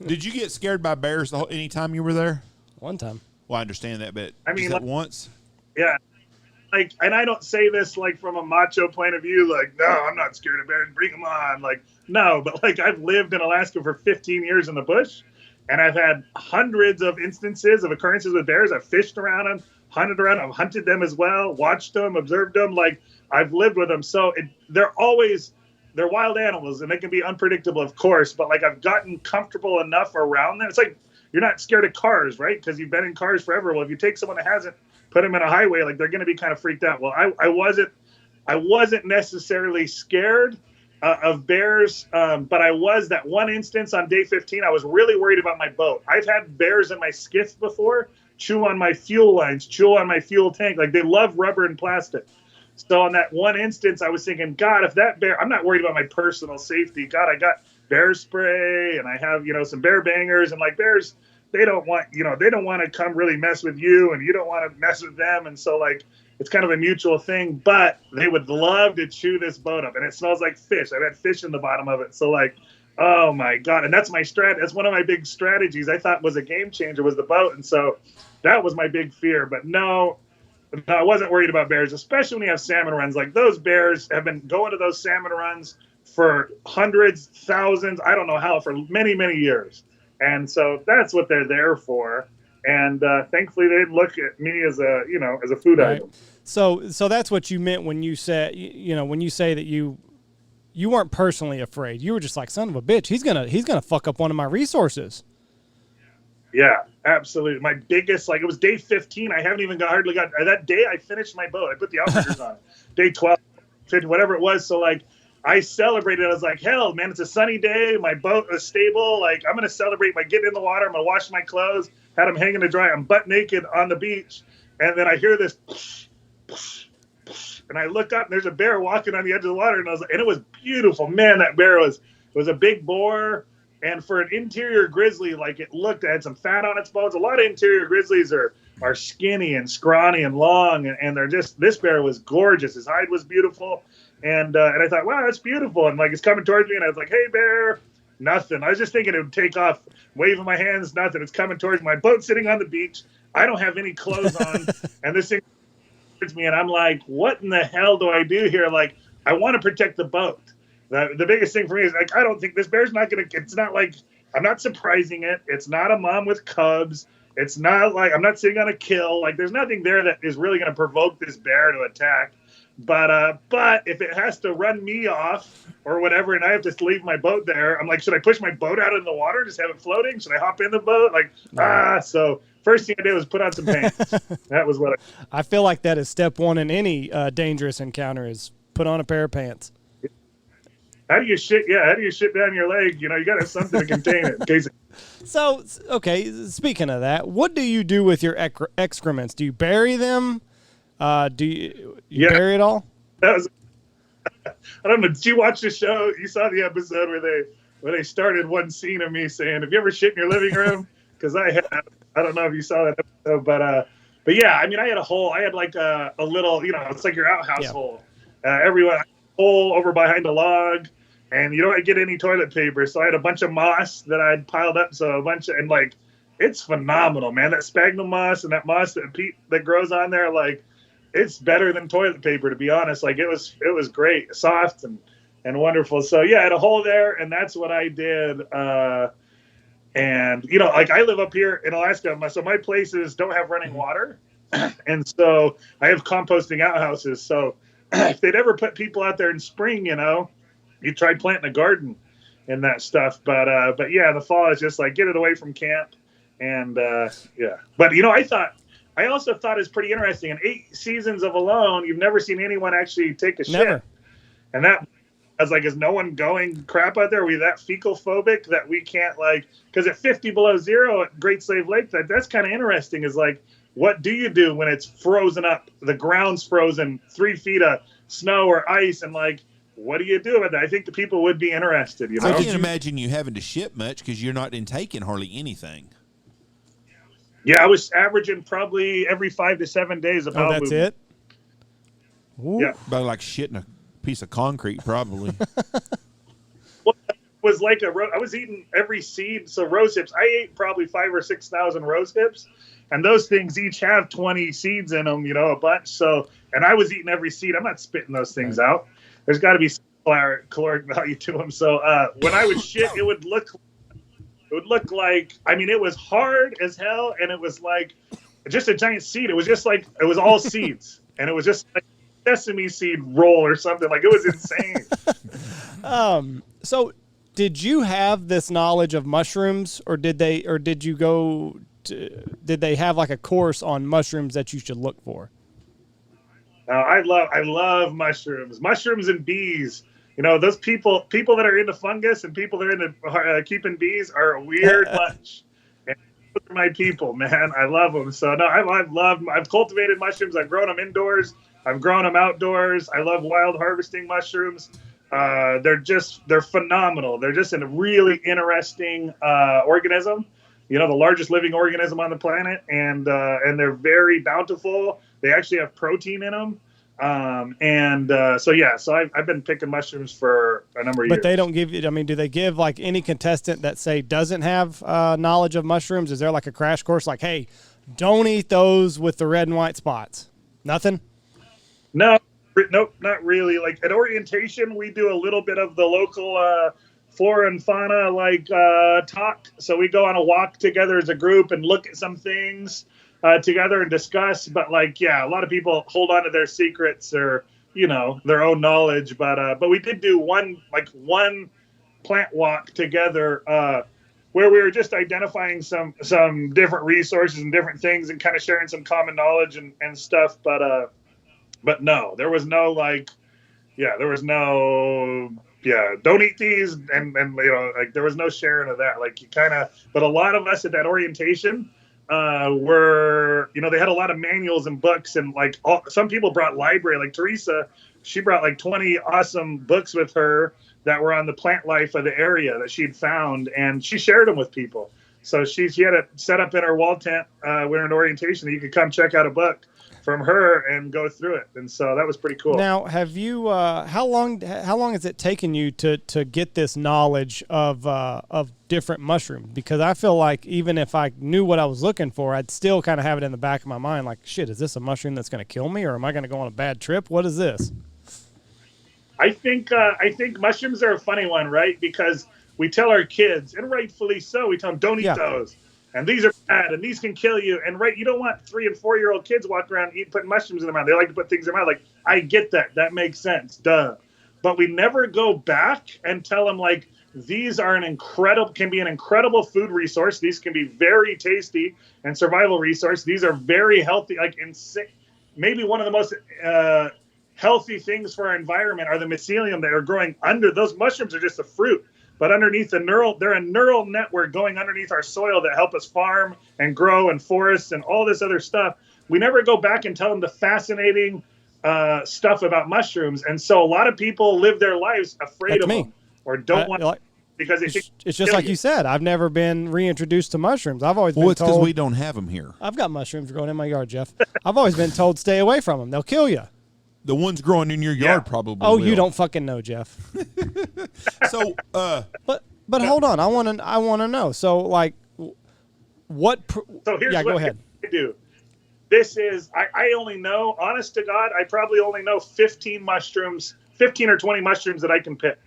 Did you get scared by bears any time you were there? One time. Well, I understand that, but I mean, once. Yeah, like, and I don't say this like from a macho point of view. Like, no, I'm not scared of bears. Bring them on. Like, no, but like I've lived in Alaska for 15 years in the bush, and I've had hundreds of instances of occurrences with bears. I've fished around them, hunted around them, I've hunted them as well, watched them, observed them. Like I've lived with them. So they're wild animals, and they can be unpredictable, of course. But like I've gotten comfortable enough around them. It's like. You're not scared of cars, right? Because you've been in cars forever. Well, if you take someone that hasn't, put them in a highway, like they're going to be kind of freaked out. Well, I wasn't necessarily scared of bears, but I was that one instance on day 15. I was really worried about my boat. I've had bears in my skiff before, chew on my fuel lines, chew on my fuel tank. Like they love rubber and plastic. So on that one instance, I was thinking, God, if that bear, I'm not worried about my personal safety. God, I got bear spray and I have, some bear bangers, and like bears, they don't want to come really mess with you, and you don't want to mess with them. And so like, it's kind of a mutual thing, but they would love to chew this boat up, and it smells like fish. I've had fish in the bottom of it. So like, oh my God. And that's my that's one of my big strategies I thought was a game changer was the boat. And so that was my big fear, but no, no, I wasn't worried about bears, especially when you have salmon runs. Like those bears have been going to those salmon runs for hundreds, thousands, I don't know how, for many, many years. And so that's what they're there for. And thankfully, they didn't look at me as a, as a food item. So that's what you meant when you said, when you say that you weren't personally afraid. You were just like, son of a bitch, he's gonna fuck up one of my resources. Yeah, absolutely. My biggest, it was day 15. I haven't even hardly got that day. I finished my boat. I put the outriggers on it. Day 12, 15, whatever it was. So I celebrated. I was like, hell, man, it's a sunny day. My boat is stable. I'm going to celebrate by getting in the water. I'm going to wash my clothes. Had them hanging to dry. I'm butt naked on the beach. And then I hear this, and I look up and there's a bear walking on the edge of the water. And it was beautiful. Man, that bear was a big boar. And for an interior grizzly, it had some fat on its bones. A lot of interior grizzlies are skinny and scrawny and long. And they're this bear was gorgeous. His hide was beautiful. And I thought, wow, that's beautiful. And it's coming towards me. And I was like, hey, bear, nothing. I was just thinking it would take off, waving my hands, nothing. It's coming towards me. My boat's sitting on the beach. I don't have any clothes on. And this thing towards me. And I'm like, what in the hell do I do here? I want to protect the boat. The biggest thing for me is I don't think this bear's not going to, it's not I'm not surprising it. It's not a mom with cubs. It's not I'm not sitting on a kill. There's nothing there that is really going to provoke this bear to attack. But if it has to run me off or whatever, and I have to leave my boat there, I'm like, should I push my boat out in the water, just have it floating? Should I hop in the boat? So first thing I did was put on some pants. That was what I feel like that is step one in any dangerous encounter is put on a pair of pants. How do you shit? Yeah, how do you shit down your leg? You got to have something to contain it in case. So, okay, speaking of that, what do you do with your excrements? Do you bury them? Do you bury it all? That was. I don't know. Did you watch the show? You saw the episode where they started one scene of me saying, "Have you ever shit in your living room?" Because I have. I don't know if you saw that episode, but yeah, I mean, I had a hole. I had a little, it's like your outhouse hole. Everyone hole over behind a log. And you don't get any toilet paper. So I had a bunch of moss that I had piled up. So a bunch of, it's phenomenal, man. That sphagnum moss and that moss that grows on there, it's better than toilet paper, to be honest. It was great, soft and wonderful. So yeah, I had a hole there, and that's what I did. And I live up here in Alaska, so my places don't have running water. And so I have composting outhouses. So if they'd ever put people out there in spring, you tried planting a garden and that stuff. But yeah, the fall is just get it away from camp. And yeah. But, I also thought it's pretty interesting. In 8 seasons of Alone, you've never seen anyone actually take a shit. Never. And that, I was like, is no one going crap out there? Are we that fecal phobic that we can't because at 50 below zero at Great Slave Lake, that's kind of interesting is what do you do when it's frozen up? The ground's frozen, 3 feet of snow or ice and what do you do about that? I think the people would be interested. I can't imagine you having to ship much because you're not taking hardly anything. Yeah, I was averaging probably every 5 to 7 days of bowel that's movement. it? Ooh. Yeah. About shitting a piece of concrete, probably. Well, it was I was eating every seed. So rose hips, I ate probably 5,000 or 6,000 rose hips. And those things each have 20 seeds in them, a bunch. So, and I was eating every seed. I'm not spitting those things out. There's got to be some caloric value to them. So when I would shit, it would look like, it was hard as hell. And it was just a giant seed. It was just it was all seeds. And it was just sesame seed roll or something. It was insane. So did you have this knowledge of mushrooms or did they have a course on mushrooms that you should look for? I love mushrooms and bees. Those people that are into fungus and people that are into keeping bees are a weird bunch. And those are my people, man. I love them. So no, I've cultivated mushrooms. I've grown them indoors. I've grown them outdoors. I love wild harvesting mushrooms. They're phenomenal. They're just a really interesting organism. The largest living organism on the planet, and they're very bountiful. They actually have protein in them. So I've been picking mushrooms for a number of years. But they don't give you, do they give any contestant that say doesn't have knowledge of mushrooms? Is there a crash course hey, don't eat those with the red and white spots? Nothing? No, nope, not really. Like at orientation, we do a little bit of the local flora and fauna talk. So we go on a walk together as a group and look at some things together and discuss. But a lot of people hold on to their secrets or their own knowledge. But we did do one plant walk together where we were just identifying some different resources and different things and kind of sharing some common knowledge and stuff. But no, there was no don't eat these and there was no sharing of that. But a lot of us at that orientation were, they had a lot of manuals and books and some people brought library, like Teresa, she brought 20 awesome books with her that were on the plant life of the area that she'd found, and she shared them with people. So she had it set up in her wall tent we're in orientation that you could come check out a book from her and go through it. And so that was pretty cool. Now, have you, how long has it taken you to get this knowledge of different mushrooms? Because I feel like even if I knew what I was looking for, I'd still kind of have it in the back of my mind. Like, shit, is this a mushroom that's going to kill me, or am I going to go on a bad trip? What is this? I think mushrooms are a funny one, right? Because we tell our kids, and rightfully so, we tell them, don't eat those. And these are bad, and these can kill you. And you don't want 3 and 4-year-old kids walking around putting mushrooms in their mouth. They like to put things in their mouth. I get that. That makes sense. Duh. But we never go back and tell them these are can be an incredible food resource. These can be very tasty and survival resource. These are very healthy. Maybe one of the most healthy things for our environment are the mycelium that are growing under. Those mushrooms are just a fruit. But underneath they're a neural network going underneath our soil that help us farm and grow and forests and all this other stuff. We never go back and tell them the fascinating stuff about mushrooms. And so a lot of people live their lives afraid of them or don't want because they think it's just like you said. I've never been reintroduced to mushrooms. I've always been told. Well, it's because we don't have them here. I've got mushrooms growing in my yard, Jeff. I've always been told stay away from them. They'll kill you. The ones growing in your yard probably will. You don't fucking know, Jeff. So, but hold on. I want to know. So, what? So here's go ahead. I do. This is I only know, honest to God, I probably only know 15 or 20 mushrooms that I can pick,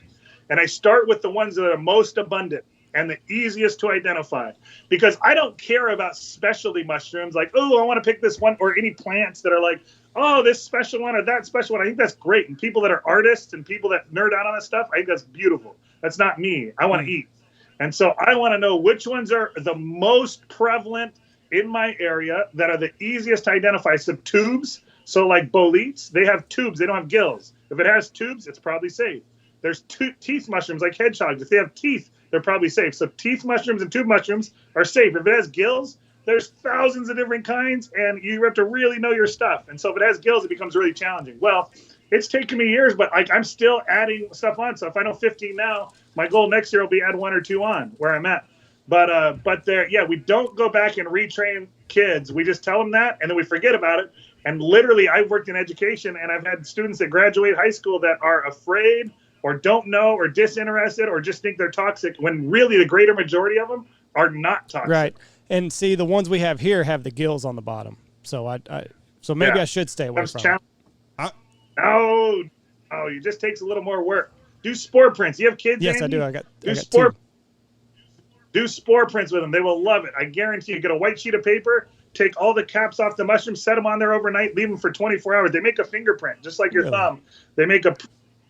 and I start with the ones that are most abundant and the easiest to identify, because I don't care about specialty mushrooms I want to pick this one, or any plants that are this special one or that special one. I think that's great. And people that are artists and people that nerd out on this stuff, I think that's beautiful. That's not me. I want to eat. And so I want to know which ones are the most prevalent in my area that are the easiest to identify. Some tubes. So boletes, they have tubes. They don't have gills. If it has tubes, it's probably safe. There's teeth mushrooms like hedgehogs. If they have teeth, they're probably safe. So teeth mushrooms and tube mushrooms are safe. If it has gills, there's thousands of different kinds, and you have to really know your stuff. And so if it has gills, it becomes really challenging. Well, it's taken me years, but I'm still adding stuff on. So if I know 15 now, my goal next year will be add 1 or 2 on where I'm at. But we don't go back and retrain kids. We just tell them that, and then we forget about it. And literally, I've worked in education, and I've had students that graduate high school that are afraid or don't know or disinterested or just think they're toxic, when really the greater majority of them are not toxic. Right. And see, the ones we have here have the gills on the bottom. So maybe I should stay away from them. No, it just takes a little more work. Do spore prints. You have kids, Yes, Andy? I do. Do spore prints with them. They will love it. I guarantee you. Get a white sheet of paper, take all the caps off the mushrooms, set them on there overnight, leave them for 24 hours. They make a fingerprint, just like your thumb. They make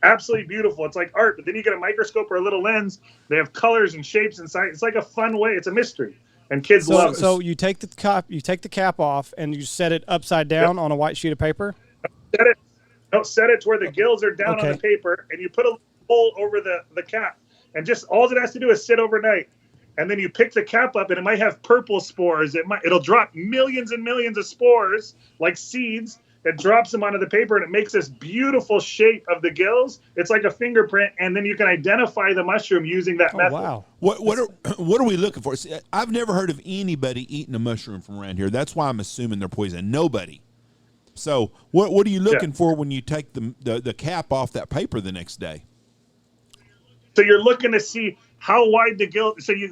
absolutely beautiful. It's like art, but then you get a microscope or a little lens. They have colors and shapes inside. It's like a fun way. It's a mystery. And kids love it. So you take the cap off and you set it upside down on a white sheet of paper? Set it to where the gills are down on the paper, and you put a hole over the cap. And just all it has to do is sit overnight. And then you pick the cap up, and it might have purple spores. It'll drop millions and millions of spores, like seeds. It drops them onto the paper, and it makes this beautiful shape of the gills. It's like a fingerprint, and then you can identify the mushroom using that method. Wow. What are we looking for? See, I've never heard of anybody eating a mushroom from around here. That's why I'm assuming they're poison. Nobody. So what are you looking for when you take the cap off that paper the next day? So you're looking to see how wide the gill. So you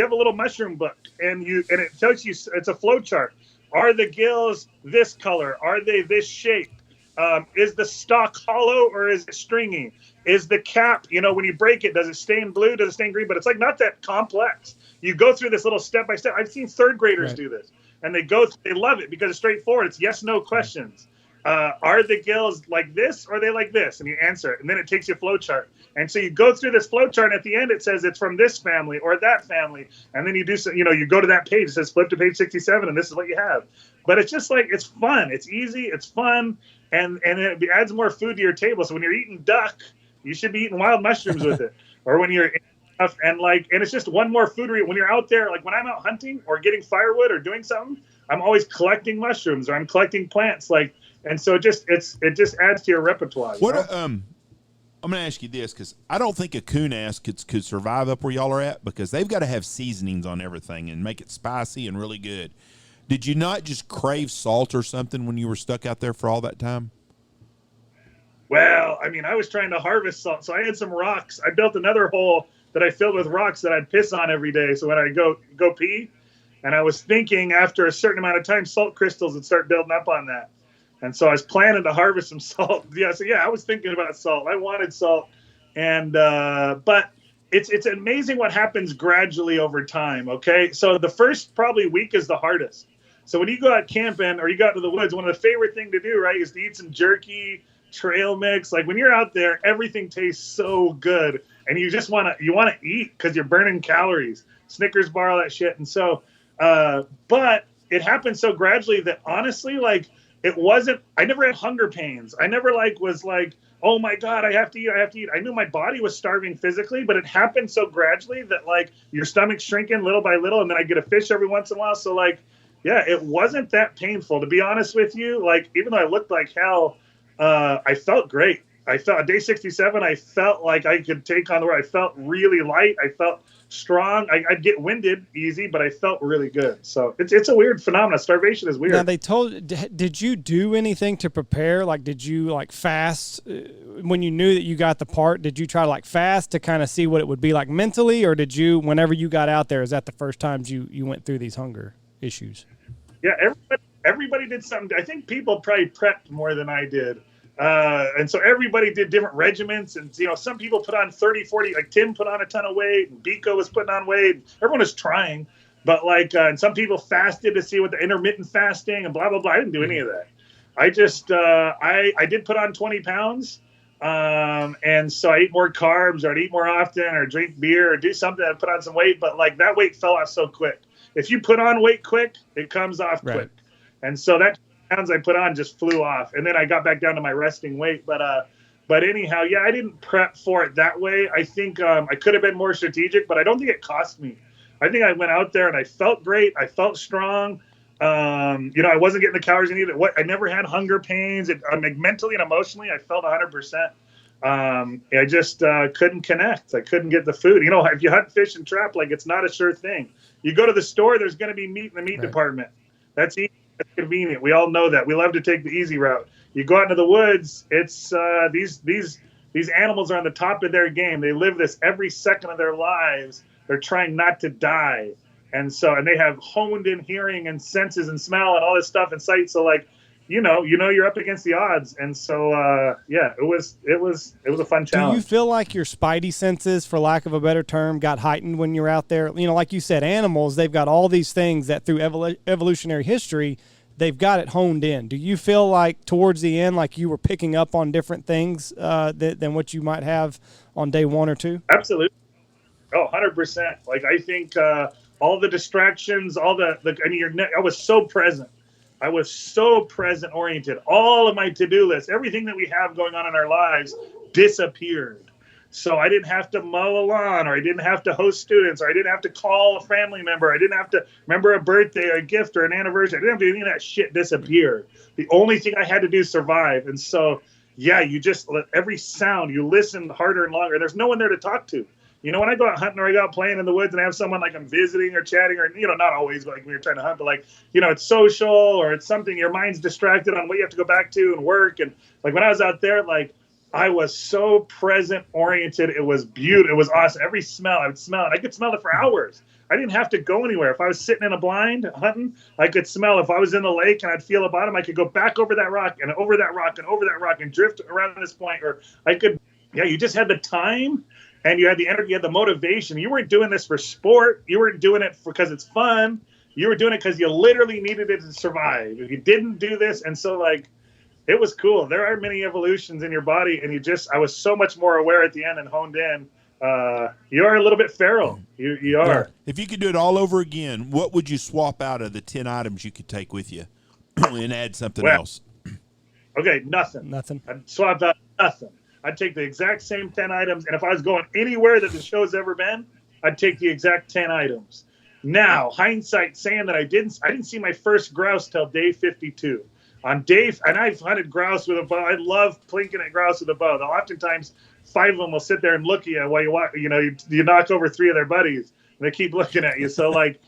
have a little mushroom book, and it tells you, it's a flow chart. Are the gills this color? Are they this shape? Is the stalk hollow or is it stringy? Is the cap, when you break it, does it stain blue? Does it stain green? But it's like not that complex. You go through this little step by step. I've seen third graders do this, and they love it because it's straightforward. It's yes, no questions. Are the gills like this or are they like this? And you answer it, and then it takes you a flow chart. And so you go through this flow chart, and at the end it says it's from this family or that family. And then you do, you go to that page, it says flip to page 67, and this is what you have. But it's just like, it's fun. It's easy. It's fun. And it adds more food to your table. So when you're eating duck, you should be eating wild mushrooms with it. Or when you're and it's just one more food. When you're out there, like when I'm out hunting or getting firewood or doing something, I'm always collecting mushrooms or I'm collecting plants. And so it just adds to your repertoire. I'm going to ask you this, because I don't think a coon ass could survive up where y'all are at, because they've got to have seasonings on everything and make it spicy and really good. Did you not just crave salt or something when you were stuck out there for all that time? Well, I was trying to harvest salt, so I had some rocks. I built another hole that I filled with rocks that I'd piss on every day. So when I go pee, and I was thinking after a certain amount of time, salt crystals would start building up on that. And so I was planning to harvest some salt. I was thinking about salt. I wanted salt. And but it's amazing what happens gradually over time, okay? So the first probably week is the hardest. So when you go out camping or you go out to the woods, one of the favorite thing to do, right, is to eat some jerky, trail mix. Like when you're out there, everything tastes so good. And you just want to eat because you're burning calories. Snickers bar, all that shit. And so, but it happened so gradually that honestly, I never had hunger pains. I never was oh my God, I have to eat. I knew my body was starving physically, but it happened so gradually that your stomach's shrinking little by little. And then I get a fish every once in a while. So it wasn't that painful, to be honest with you. Even though I looked like hell, I felt great. I felt day 67, I felt like I could take on the world. I felt really light. I felt strong. I'd get winded easy, but I felt really good. So it's a weird phenomenon. Starvation is weird. Now did you do anything to prepare? Did you fast when you knew that you got the part? Did you try to fast to kind of see what it would be like mentally, or did you, whenever you got out there, is that the first times you went through these hunger issues? Yeah, everybody did something. I think people probably prepped more than I did. And so everybody did different regiments, and some people put on 30, 40, Tim put on a ton of weight, and Biko was putting on weight. Everyone was trying, but and some people fasted to see what the intermittent fasting and blah, blah, blah. I didn't do any of that. I just, I did put on 20 pounds. And so I eat more carbs, or I'd eat more often, or drink beer, or do something that put on some weight. But that weight fell off so quick. If you put on weight quick, it comes off quick. And so that pounds I put on just flew off, and then I got back down to my resting weight. But anyhow, yeah, I didn't prep for it that way. I think I could have been more strategic, but I don't think it cost me. I think I went out there and I felt great. I felt strong. I wasn't getting the calories I needed. I never had hunger pains. Mentally and emotionally, I felt 100%. I just couldn't connect. I couldn't get the food. If you hunt, fish, and trap, it's not a sure thing. You go to the store, there's going to be meat in the meat department. That's easy. It's convenient. We all know that. We love to take the easy route. You go out into the woods, it's these animals are on the top of their game. They live this every second of their lives. They're trying not to die. And they have honed in hearing and senses and smell and all this stuff and sight. So you're up against the odds. And so it was a fun challenge. Do you feel like your spidey senses, for lack of a better term, got heightened when you're out there? Like you said, animals, they've got all these things that through evolutionary history, they've got it honed in. Do you feel like towards the end, you were picking up on different things than what you might have on day 1 or 2? Absolutely. Oh, 100%. I think all the distractions, I was so present. I was so present oriented. All of my to-do lists, everything that we have going on in our lives disappeared. So I didn't have to mow a lawn, or I didn't have to host students, or I didn't have to call a family member. I didn't have to remember a birthday, or a gift, or an anniversary. I didn't have to do any of that shit disappear. The only thing I had to do is survive. And so, yeah, you just let every sound, you listen harder and longer. There's no one there to talk to. When I go out hunting or I go out playing in the woods and I have someone I'm visiting or chatting, or, not always when you're trying to hunt, but it's social, or it's something, your mind's distracted on what you have to go back to and work. And when I was out there, I was so present oriented. It was beautiful. It was awesome. Every smell, I would smell it. I could smell it for hours. I didn't have to go anywhere. If I was sitting in a blind hunting, I could smell. If I was in the lake and I'd feel the bottom, I could go back over that rock and over that rock and over that rock and drift around this point. Or I could, yeah, you just had the time and you had the energy, you had the motivation. You weren't doing this for sport. You weren't doing it because it's fun. You were doing it because you literally needed it to survive. If you didn't do this, and so like, it was cool. There are many evolutions in your body, and I was so much more aware at the end and honed in. You are a little bit feral. You are. Yeah. If you could do it all over again, what would you swap out of the 10 items you could take with you and add something else? Okay, nothing. Nothing. I'd swap out nothing. I'd take the exact same 10 items, and if I was going anywhere that the show's ever been, I'd take the exact 10 items. Now, hindsight saying that I didn't see my first grouse till day 52. On Dave, and I've hunted grouse with a bow. I love plinking at grouse with a bow. They'll oftentimes 5 of them will sit there and look at you while you walk. You know, you knock over 3 of their buddies, and they keep looking at you. So like,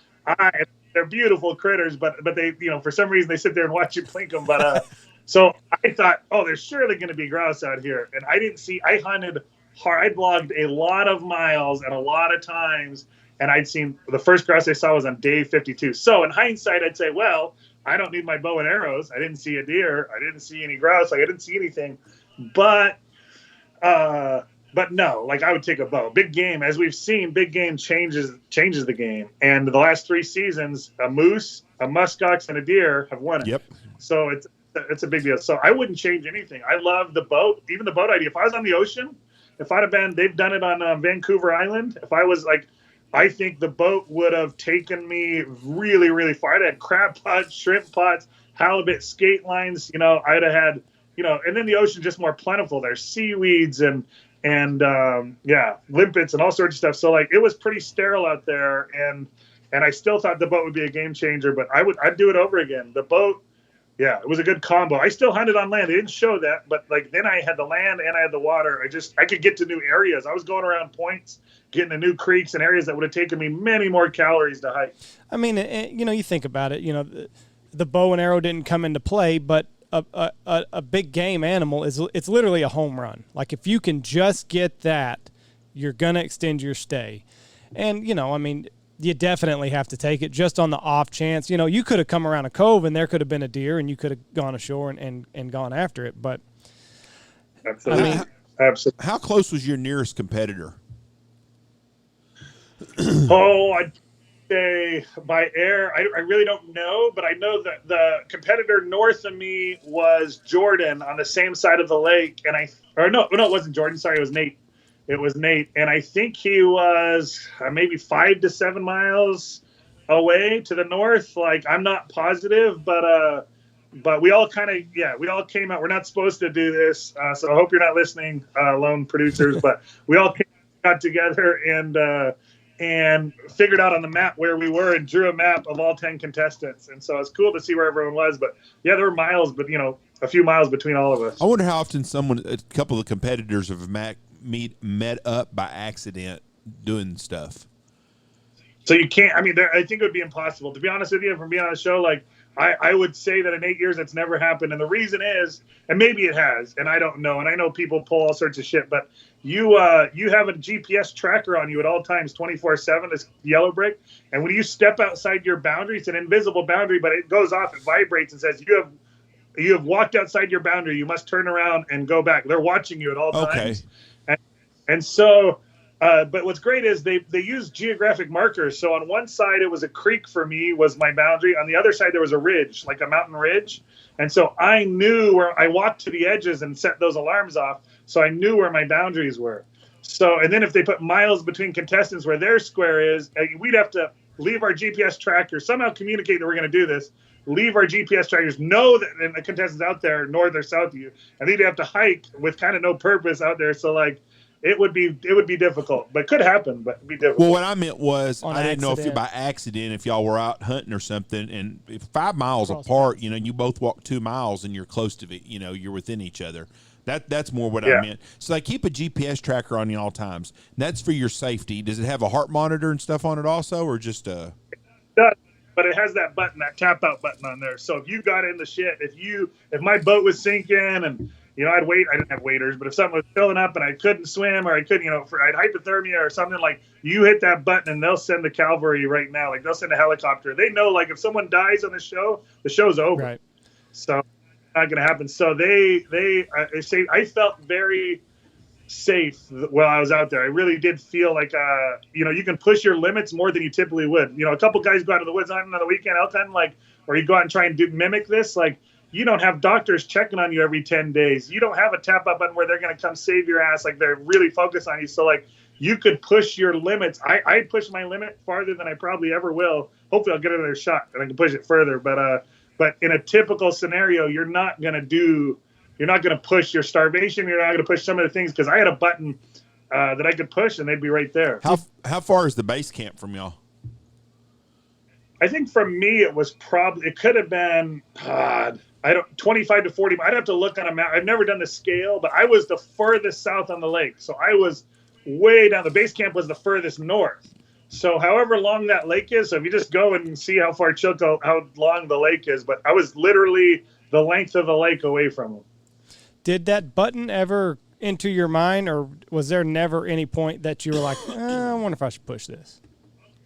they're beautiful critters, but they, you know, for some reason they sit there and watch you plink them. But so I thought, oh, there's surely going to be grouse out here, and I didn't see. I hunted hard. I logged a lot of miles and a lot of times, and I'd seen the first grouse I saw was on day 52. So in hindsight, I'd say, well, I don't need my bow and arrows. I didn't see a deer. I didn't see any grouse. Like I didn't see anything, but no, like I would take a bow. Big game, as we've seen, big game changes the game. And the last 3 seasons, a moose, a muskox, and a deer have won it. Yep. So it's a big deal. So I wouldn't change anything. I love the boat, even the boat idea. If I was on the ocean, if I'd have been, they've done it on Vancouver Island. If I was like, I think the boat would have taken me really, really far. I'd had crab pots, shrimp pots, halibut skate lines. You know, I'd have had, you know, and then the ocean just more plentiful. There's seaweeds and limpets and all sorts of stuff. So like it was pretty sterile out there, and I still thought the boat would be a game changer. But I'd do it over again. The boat, yeah, it was a good combo. I still hunted on land. They didn't show that, but like then I had the land and I had the water. I could get to new areas. I was going around points, getting to new creeks and areas that would have taken me many more calories to hike. I mean, you know, you think about it. You know, the bow and arrow didn't come into play, but a big game animal it's literally a home run. Like if you can just get that, you're gonna extend your stay. And you know, I mean, you definitely have to take it just on the off chance. You know, you could have come around a cove and there could have been a deer and you could have gone ashore and gone after it. But absolutely, I mean, absolutely. How close was your nearest competitor? Oh, I'd say by air, I really don't know, but I know that the competitor north of me was Jordan on the same side of the lake, and no, it wasn't Jordan. Sorry, it was Nate. It was Nate, and I think he was maybe 5 to 7 miles away to the north. Like I'm not positive, but we all kind of we all came out. We're not supposed to do this, so I hope you're not listening, lone producers. But we all got together and figured out on the map where we were and drew a map of all 10 contestants. And so it's cool to see where everyone was. But yeah, there were miles, but you know, a few miles between all of us. I wonder how often a couple of competitors have met up by accident doing stuff. So you can't, I mean, I think it would be impossible. To be honest with you, from being on a show, like I would say that in 8 years, it's never happened. And the reason is, and maybe it has, and I don't know. And I know people pull all sorts of shit, but you have a GPS tracker on you at all times, 24/7, this yellow brick. And when you step outside your boundary, it's an invisible boundary, but it goes off, it vibrates and says, you have walked outside your boundary. You must turn around and go back. They're watching you at all times. And so, but what's great is they use geographic markers. So on one side, it was a creek for me, was my boundary. On the other side, there was a ridge, like a mountain ridge. And so I knew where I walked to the edges and set those alarms off. So I knew where my boundaries were. So, and then if they put miles between contestants where their square is, we'd have to leave our GPS tracker, somehow communicate that we're going to do this, leave our GPS trackers, know that and the contestants out there, north or south of you, and they'd have to hike with kind of no purpose out there. So like, it would be difficult, but could happen, but it'd be difficult. Well, what I meant was On I didn't know if accident. by accident, if y'all were out hunting or something, and if 5 miles apart, you know, you both walk 2 miles and you're close to it, you know, you're within each other. That's more what I meant. So I keep a GPS tracker on you all times. That's for your safety. Does it have a heart monitor and stuff on it also, or just a? It does, but it has that button, that tap out button on there. So if you got in the shit, if my boat was sinking and I'd wait. I didn't have waiters, but if something was filling up and I couldn't swim or I couldn't, I had hypothermia or something, like, you hit that button and they'll send the cavalry right now. Like, they'll send a helicopter. They know, like, if someone dies on the show's over. Right. So not going to happen. So I felt very safe while I was out there. I really did feel like, you can push your limits more than you typically would. A couple guys go out to the woods hunting on the weekend elk hunting, like, or you go out and try and mimic this, like, you don't have doctors checking on you every 10 days. You don't have a tap up button where they're going to come save your ass. Like, they're really focused on you. So, like, you could push your limits. I push my limit farther than I probably ever will. Hopefully I'll get another shot and I can push it further. But in a typical scenario, you're not going to push your starvation. You're not going to push some of the things, because I had a button that I could push and they'd be right there. How far is the base camp from y'all? I think for me, it could have been, 25 to 40. I'd have to look on a map. I've never done the scale, but I was the furthest south on the lake. So I was way down. The base camp was the furthest north. So however long that lake is, so if you just go and see how long the lake is, but I was literally the length of the lake away from them. Did that button ever enter your mind, or was there never any point that you were like, I wonder if I should push this?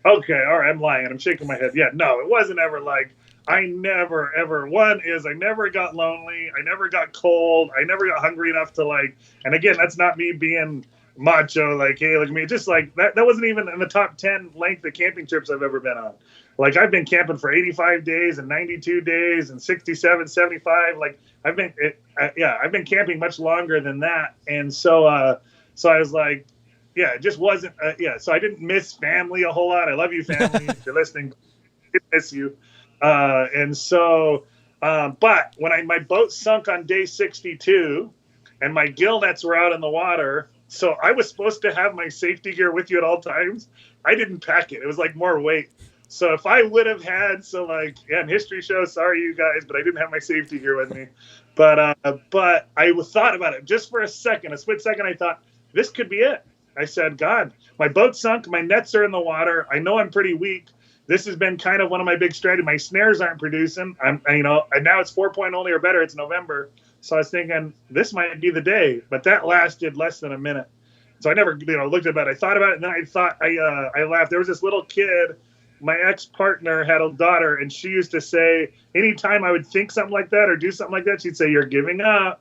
Okay, all right, I'm lying. I'm shaking my head. Yeah, no, it wasn't ever like, I never got lonely. I never got cold. I never got hungry enough to, like, and again, that's not me being macho, like, hey, look at me. Just like that wasn't even in the top 10 length of camping trips I've ever been on. Like, I've been camping for 85 days and 92 days and 67, 75. Like, I've been camping much longer than that. And so I was like, yeah, it just wasn't, so I didn't miss family a whole lot. I love you, family. If you're listening, I miss you. But when my boat sunk on day 62 and my gill nets were out in the water, so I was supposed to have my safety gear with you at all times. I didn't pack it. It was like more weight. So if I would have had, and history shows, sorry you guys, but I didn't have my safety gear with me. But I thought about it just for a split second. I thought, this could be it. I said, God, my boat sunk. My nets are in the water. I know I'm pretty weak. This has been kind of one of my big strategies. My snares aren't producing. And now it's 4-point only or better. It's November. So I was thinking this might be the day, but that lasted less than a minute. So I never, looked about it. I thought about it, and then I thought, I laughed. There was this little kid. My ex-partner had a daughter, and she used to say, anytime I would think something like that or do something like that, she'd say, "You're giving up."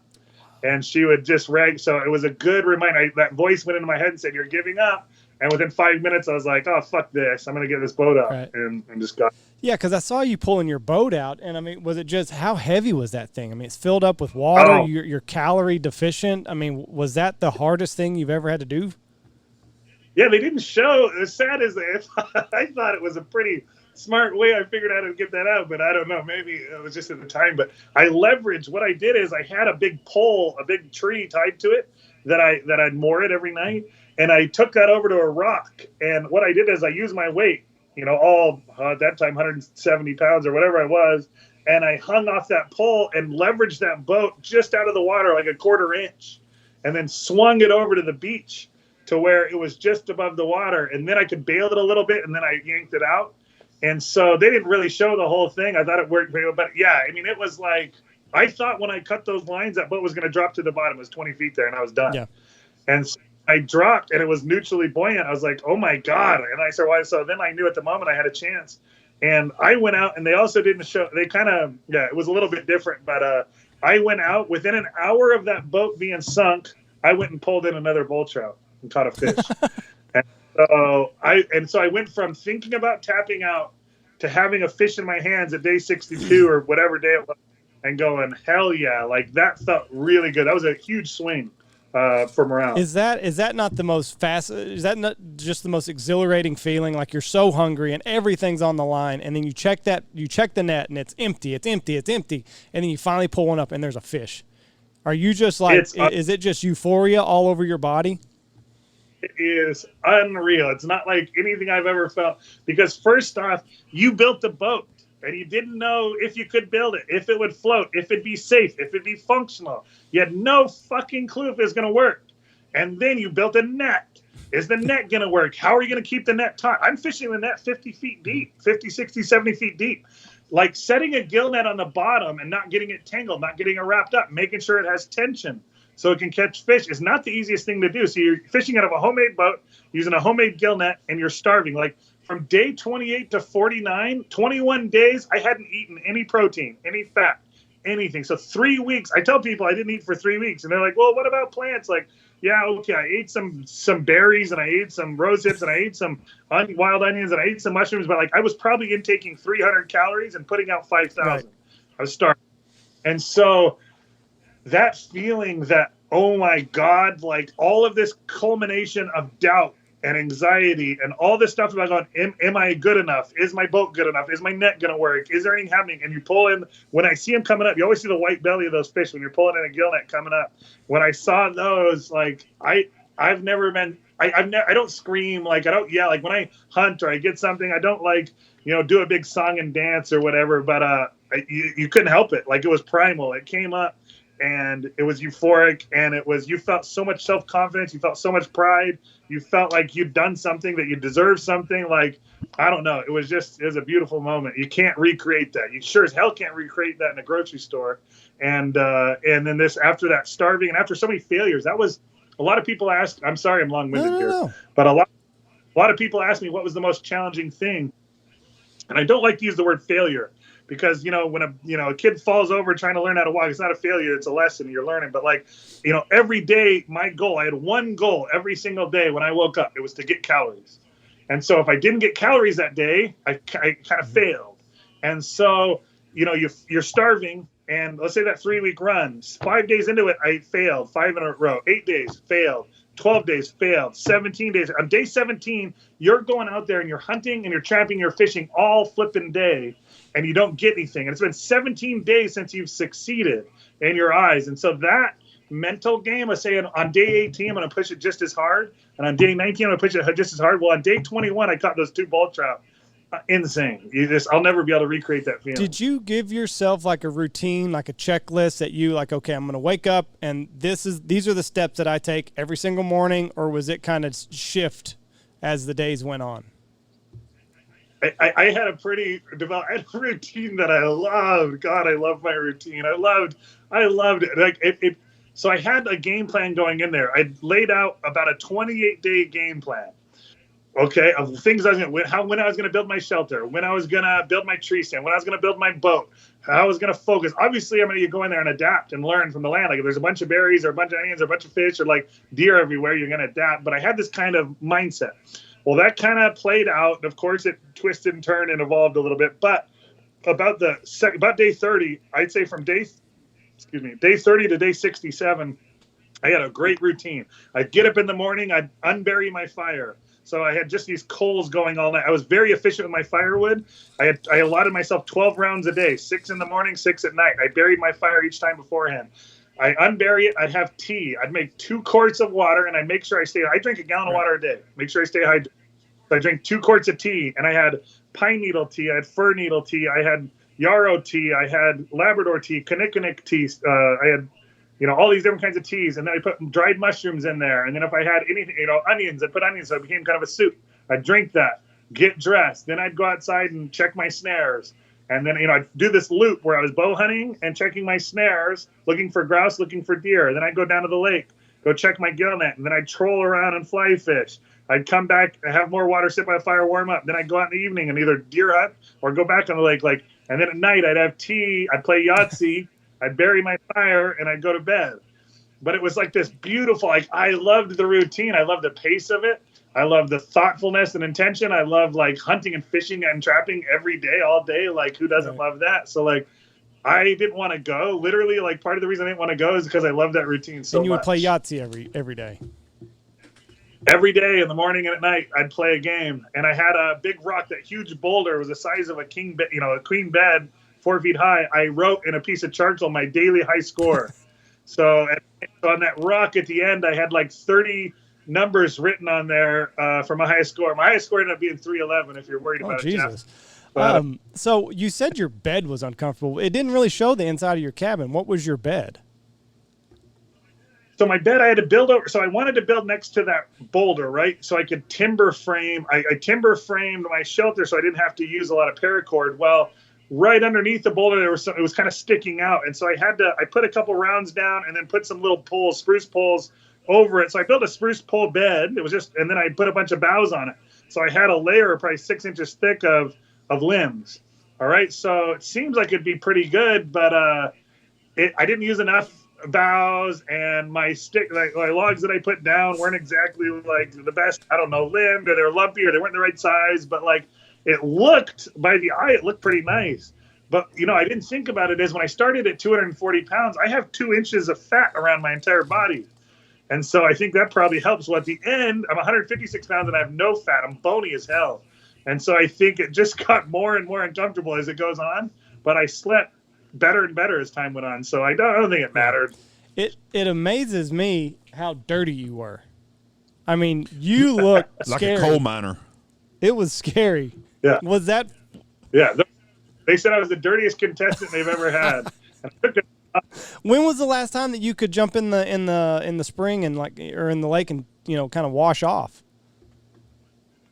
And she would just rag. So it was a good reminder. That voice went into my head and said, "You're giving up." And within 5 minutes, I was like, "Oh, fuck this. I'm going to get this boat out." Right. And just got. Yeah, because I saw you pulling your boat out. And, I mean, was it just, how heavy was that thing? I mean, it's filled up with water. Oh. You're calorie deficient. I mean, was that the hardest thing you've ever had to do? Yeah, they didn't show. As sad as I thought it was a pretty smart way. I figured out how to get that out, but I don't know. Maybe it was just at the time. But I leveraged. What I did is I had a big pole, a big tree tied to it that I'd moor it every night, and I took that over to a rock. And what I did is I used my weight, all at that time 170 pounds or whatever I was, and I hung off that pole and leveraged that boat just out of the water like a quarter inch, and then swung it over to the beach to where it was just above the water, and then I could bail it a little bit, and then I yanked it out. And so they didn't really show the whole thing. I thought it worked very well, but yeah, I mean, it was like, I thought when I cut those lines, that boat was going to drop to the bottom. It was 20 feet there, and I was done. Yeah. And so I dropped, and it was neutrally buoyant. I was like, oh my God. And I said, why? So then I knew at the moment I had a chance. And I went out, and they also didn't show, they kind of, it was a little bit different, but I went out within an hour of that boat being sunk. I went and pulled in another bull trout and caught a fish. So I went from thinking about tapping out to having a fish in my hands at day 62 or whatever day it was, and going, hell yeah, like that felt really good. That was a huge swing for morale. Is that not the most is that not just the most exhilarating feeling? Like, you're so hungry and everything's on the line, and then you check the net and it's empty, and then you finally pull one up and there's a fish. Are you just like, is it just euphoria all over your body? It is unreal. It's not like anything I've ever felt, because first off, you built the boat and you didn't know if you could build it, if it would float, if it'd be safe, if it'd be functional. You had no fucking clue if it was going to work. And then you built a net. Is the net going to work? How are you going to keep the net taut? I'm fishing the net 50 feet deep, 50, 60, 70 feet deep. like setting a gill net on the bottom and not getting it tangled, not getting it wrapped up, making sure it has tension so it can catch fish is not the easiest thing to do. So you're fishing out of a homemade boat using a homemade gill net, and you're starving. Like from day 28 to 49, 21 days, I hadn't eaten any protein, any fat, anything. So 3 weeks, I tell people I didn't eat for 3 weeks, and they're like, well, what about plants? Like, yeah, okay, I ate some berries, and I ate some rose hips, and I ate some wild onions, and I ate some mushrooms, but like I was probably intaking 300 calories and putting out 5,000. Right. I was starving. And so that feeling that, oh my God, like all of this culmination of doubt and anxiety and all this stuff about going, am I good enough? Is my boat good enough? Is my net going to work? Is there anything happening? And you pull in, when I see them coming up, you always see the white belly of those fish when you're pulling in a gill net coming up. When I saw those, like I've never been, I don't scream, like I don't yell, like when I hunt or I get something, I don't like, do a big song and dance or whatever, but you couldn't help it. Like it was primal. It came up and it was euphoric, and you felt so much self-confidence. You felt so much pride. You felt like you'd done something, that you deserved something. Like, I don't know. It was a beautiful moment. You can't recreate that. You sure as hell can't recreate that in a grocery store. And then this, after that starving and after so many failures, that was, a lot of people ask, I'm sorry, I'm long-winded here, but a lot of people ask me what was the most challenging thing. And I don't like to use the word failure, because, when a kid falls over trying to learn how to walk, it's not a failure, it's a lesson you're learning. But like, every day, my goal, I had one goal every single day when I woke up. It was to get calories. And so if I didn't get calories that day, I kind of failed. And so, you're starving, and let's say that 3-week run, 5 days into it, I failed 5 in a row, 8 days, failed. 12 days, failed. 17 days. On day 17, you're going out there and you're hunting and you're trapping, you're fishing all flipping day, and you don't get anything. And it's been 17 days since you've succeeded in your eyes. And so that mental game of saying on day 18, I'm going to push it just as hard. And on day 19, I'm going to push it just as hard. Well, on day 21, I caught those 2 bull trout. Insane. I'll never be able to recreate that feeling. Did you give yourself like a routine, like a checklist that you like, okay, I'm going to wake up and these are the steps that I take every single morning, or was it kind of shift as the days went on? I had a pretty developed routine that I loved. God, I love my routine. I loved it. Like it. So I had a game plan going in there. I laid out about a 28-day game plan. Okay, of things I was going to, when I was going to build my shelter, when I was going to build my tree stand, when I was going to build my boat, how I was going to focus. Obviously, I'm going to go in there and adapt and learn from the land. Like if there's a bunch of berries or a bunch of onions or a bunch of fish or like deer everywhere, you're going to adapt. But I had this kind of mindset. Well, that kind of played out. Of course, it twisted and turned and evolved a little bit. But about day 30, I'd say from day 30 to day 67, I had a great routine. I'd get up in the morning, I'd unbury my fire. So I had just these coals going all night. I was very efficient with my firewood. I allotted myself 12 rounds a day, 6 in the morning, 6 at night. I buried my fire each time beforehand. I unbury it. I'd have tea. I'd make 2 quarts of water, and I'd make sure I drink a gallon of water a day. Make sure I stay hydrated. So I drank 2 quarts of tea, and I had pine needle tea. I had fir needle tea. I had yarrow tea. I had Labrador tea, Kinnickinnick tea. I had all these different kinds of teas. And then I put dried mushrooms in there. And then if I had anything, onions, I'd put onions. So it became kind of a soup. I'd drink that, get dressed. Then I'd go outside and check my snares. And then, I'd do this loop where I was bow hunting and checking my snares, looking for grouse, looking for deer. Then I'd go down to the lake, go check my gill net. And then I'd troll around and fly fish. I'd come back, have more water, sit by the fire, warm up. Then I'd go out in the evening and either deer hunt or go back on the lake. And then at night I'd have tea. I'd play Yahtzee. I'd bury my fire and I'd go to bed. But it was like this beautiful, I loved the routine. I loved the pace of it. I loved the thoughtfulness and intention. I love hunting and fishing and trapping every day, all day. Who doesn't love that? So I didn't want to go. Literally, part of the reason I didn't want to go is because I love that routine so much. And you would play Yahtzee every day. Every day in the morning and at night, I'd play a game. And I had a big rock, that huge boulder was the size of a king bed, a queen bed, 4 feet high. I wrote in a piece of charcoal my daily high score. So on that rock at the end, I had 30 numbers written on there for my highest score. My highest score ended up being 311. If you're worried about it, Jesus. So you said your bed was uncomfortable. It didn't really show the inside of your cabin. What was your bed? So my bed I had to build over. So I wanted to build next to that boulder, right? So I could timber frame. I timber framed my shelter so I didn't have to use a lot of paracord. Well, right underneath the boulder, it was kind of sticking out. And so I put a couple rounds down and then put some little spruce poles over it. So I built a spruce pole bed. And then I put a bunch of boughs on it. So I had a layer probably 6 inches thick of limbs. All right. So it seems like it'd be pretty good, but I didn't use enough boughs, and my logs that I put down weren't exactly like the best, I don't know, limbed, or they're lumpy, or they weren't the right size, but like it looked, by the eye, it looked pretty nice. But, I didn't think about it as when I started at 240 pounds, I have 2 inches of fat around my entire body. And so I think that probably helps. Well, at the end, I'm 156 pounds and I have no fat. I'm bony as hell. And so I think it just got more and more uncomfortable as it goes on. But I slept better and better as time went on. So I don't think it mattered. It amazes me how dirty you were. I mean, you look like scary. a coal miner. It was scary. Yeah. Was that? Yeah. They said I was the dirtiest contestant they've ever had. When was the last time that you could jump in the spring and or in the lake and kind of wash off?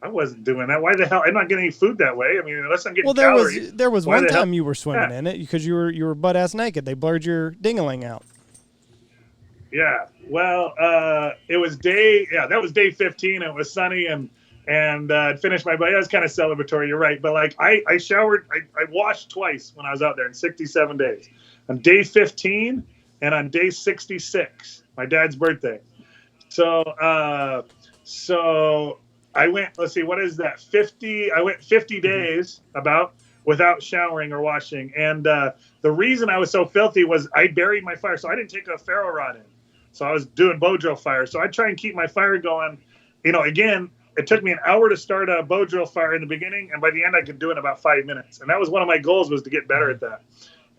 I wasn't doing that. Why the hell? I'm not getting any food that way. I mean, unless I'm getting calories. There was one time you were swimming in it because you were butt ass naked. They blurred your ding-a-ling out. Yeah. Well, it was that was day 15. It was sunny and I'd finished my body. It was kind of celebratory. You're right. But like I showered, I washed twice when I was out there in 67 days. On day 15 and on day 66, my dad's birthday. So I went, let's see, what is that? 50. I went 50 days about without showering or washing. And the reason I was so filthy was I buried my fire. So I didn't take a ferro rod in. So I was doing bow drill fire. So I try and keep my fire going. Again, it took me an hour to start a bow drill fire in the beginning. And by the end, I could do it in about 5 minutes. And that was one of my goals, was to get better at that.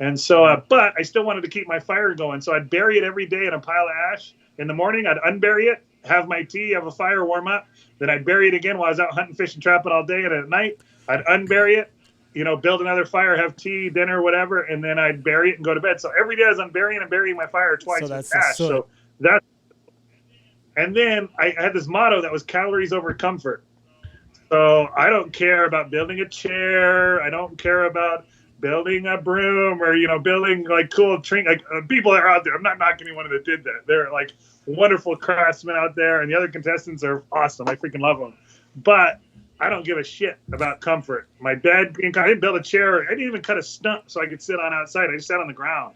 And so, but I still wanted to keep my fire going. So I'd bury it every day in a pile of ash. In the morning, I'd unbury it, have my tea, have a fire, warm up. Then I'd bury it again while I was out hunting, fishing, trapping all day. And at night, I'd unbury it, build another fire, have tea, dinner, whatever. And then I'd bury it and go to bed. So every day I was unburying and burying my fire twice with ash. So that's, and then I had this motto that was calories over comfort. So I don't care about building a chair. I don't care about building a broom or, building like cool people that are out there. I'm not knocking anyone that did that. They're like wonderful craftsmen out there, and the other contestants are awesome. I freaking love them. But I don't give a shit about comfort. My bed, I didn't build a chair. I didn't even cut a stump so I could sit on outside. I just sat on the ground.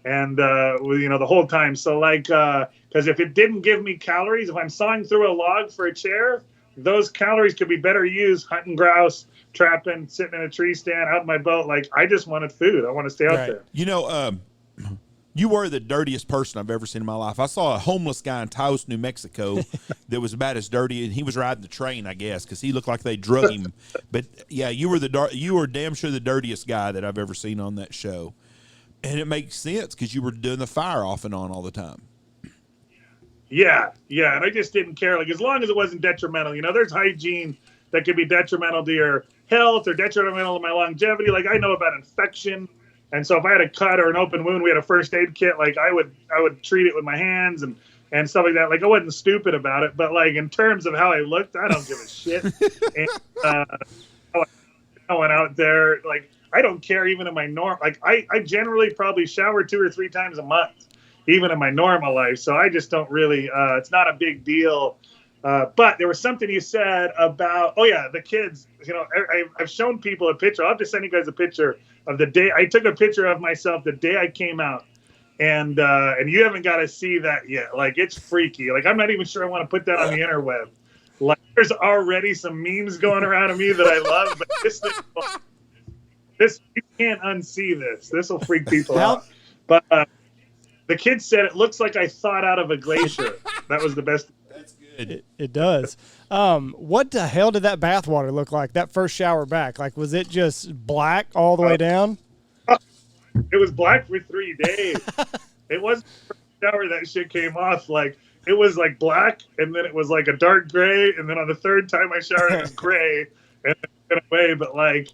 And, the whole time. So because if it didn't give me calories, if I'm sawing through a log for a chair, those calories could be better used hunting grouse, trapping, sitting in a tree stand, out in my boat. Like, I just wanted food. I want to stay out there. You were the dirtiest person I've ever seen in my life. I saw a homeless guy in Taos, New Mexico that was about as dirty, and he was riding the train, I guess, because he looked like they drug him. But, yeah, you were damn sure the dirtiest guy that I've ever seen on that show. And it makes sense because you were doing the fire off and on all the time. Yeah, and I just didn't care. Like, as long as it wasn't detrimental. There's hygiene that could be detrimental to your health or detrimental to my longevity. Like, I know about infection. And so if I had a cut or an open wound, we had a first aid kit. Like, I would treat it with my hands and stuff like that. Like, I wasn't stupid about it. But, like, in terms of how I looked, I don't give a shit. And I went out there, like, I don't care even in my like, I generally probably shower 2 or 3 times a month, even in my normal life. So I just don't really, it's not a big deal. But there was something you said about, the kids, I've shown people a picture. I'll have to send you guys a picture of the day. I took a picture of myself the day I came out. And you haven't got to see that yet. Like, it's freaky. Like, I'm not even sure I want to put that on the interweb. Like, there's already some memes going around of me that I love, but you can't unsee this. This will freak people out. But the kids said it looks like I thawed out of a glacier. That was the best. That's good. It does. What the hell did that bathwater look like? That first shower back, like, was it just black all the way down? It was black for 3 days. It wasn't the first shower that shit came off. Like, it was like black, and then it was like a dark gray, and then on the third time I showered, it was gray, and then it went away. But like,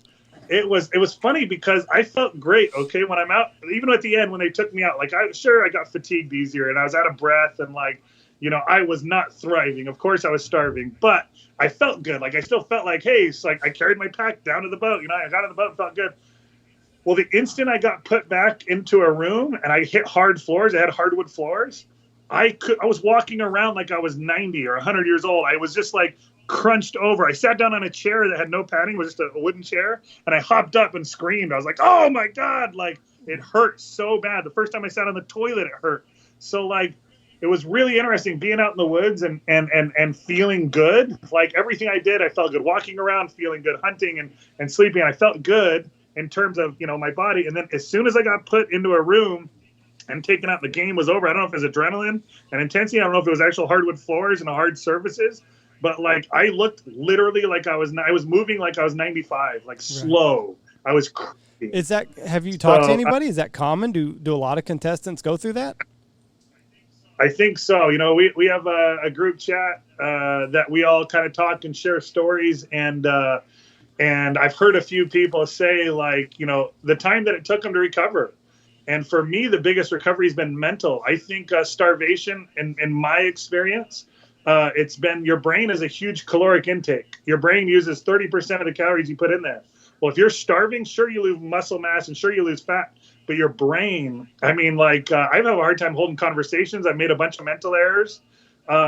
it was funny because I felt great. Okay, when I'm out, even at the end when they took me out, like, I got fatigued easier, and I was out of breath, and like, I was not thriving. Of course, I was starving, but I felt good. Like, I still felt like, hey, it's like I carried my pack down to the boat. I got on the boat and felt good. Well, the instant I got put back into a room and I hit hard floors, I had hardwood floors. I was walking around like I was 90 or 100 years old. I was just like crunched over. I sat down on a chair that had no padding, it was just a wooden chair, and I hopped up and screamed. I was like, "Oh my God!" Like, it hurt so bad. The first time I sat on the toilet, it hurt. So like, it was really interesting being out in the woods and feeling good. Like, everything I did, I felt good. Walking around, feeling good. Hunting and sleeping, I felt good in terms of, my body. And then as soon as I got put into a room and taken out, the game was over. I don't know if it was adrenaline and intensity. I don't know if it was actual hardwood floors and hard surfaces, but like, I looked literally like I was moving like I was 95, like slow. Right. I was crazy. Have you talked to anybody? Is that common? Do a lot of contestants go through that? I think so. We have a group chat that we all kind of talk and share stories, and I've heard a few people say, like, the time that it took them to recover. And for me, the biggest recovery has been mental. I think starvation, in my experience, it's been, your brain is a huge caloric intake. Your brain uses 30% of the calories you put in there. Well, if you're starving, sure, you lose muscle mass and sure, you lose fat. But your brain, I have a hard time holding conversations. I've made a bunch of mental errors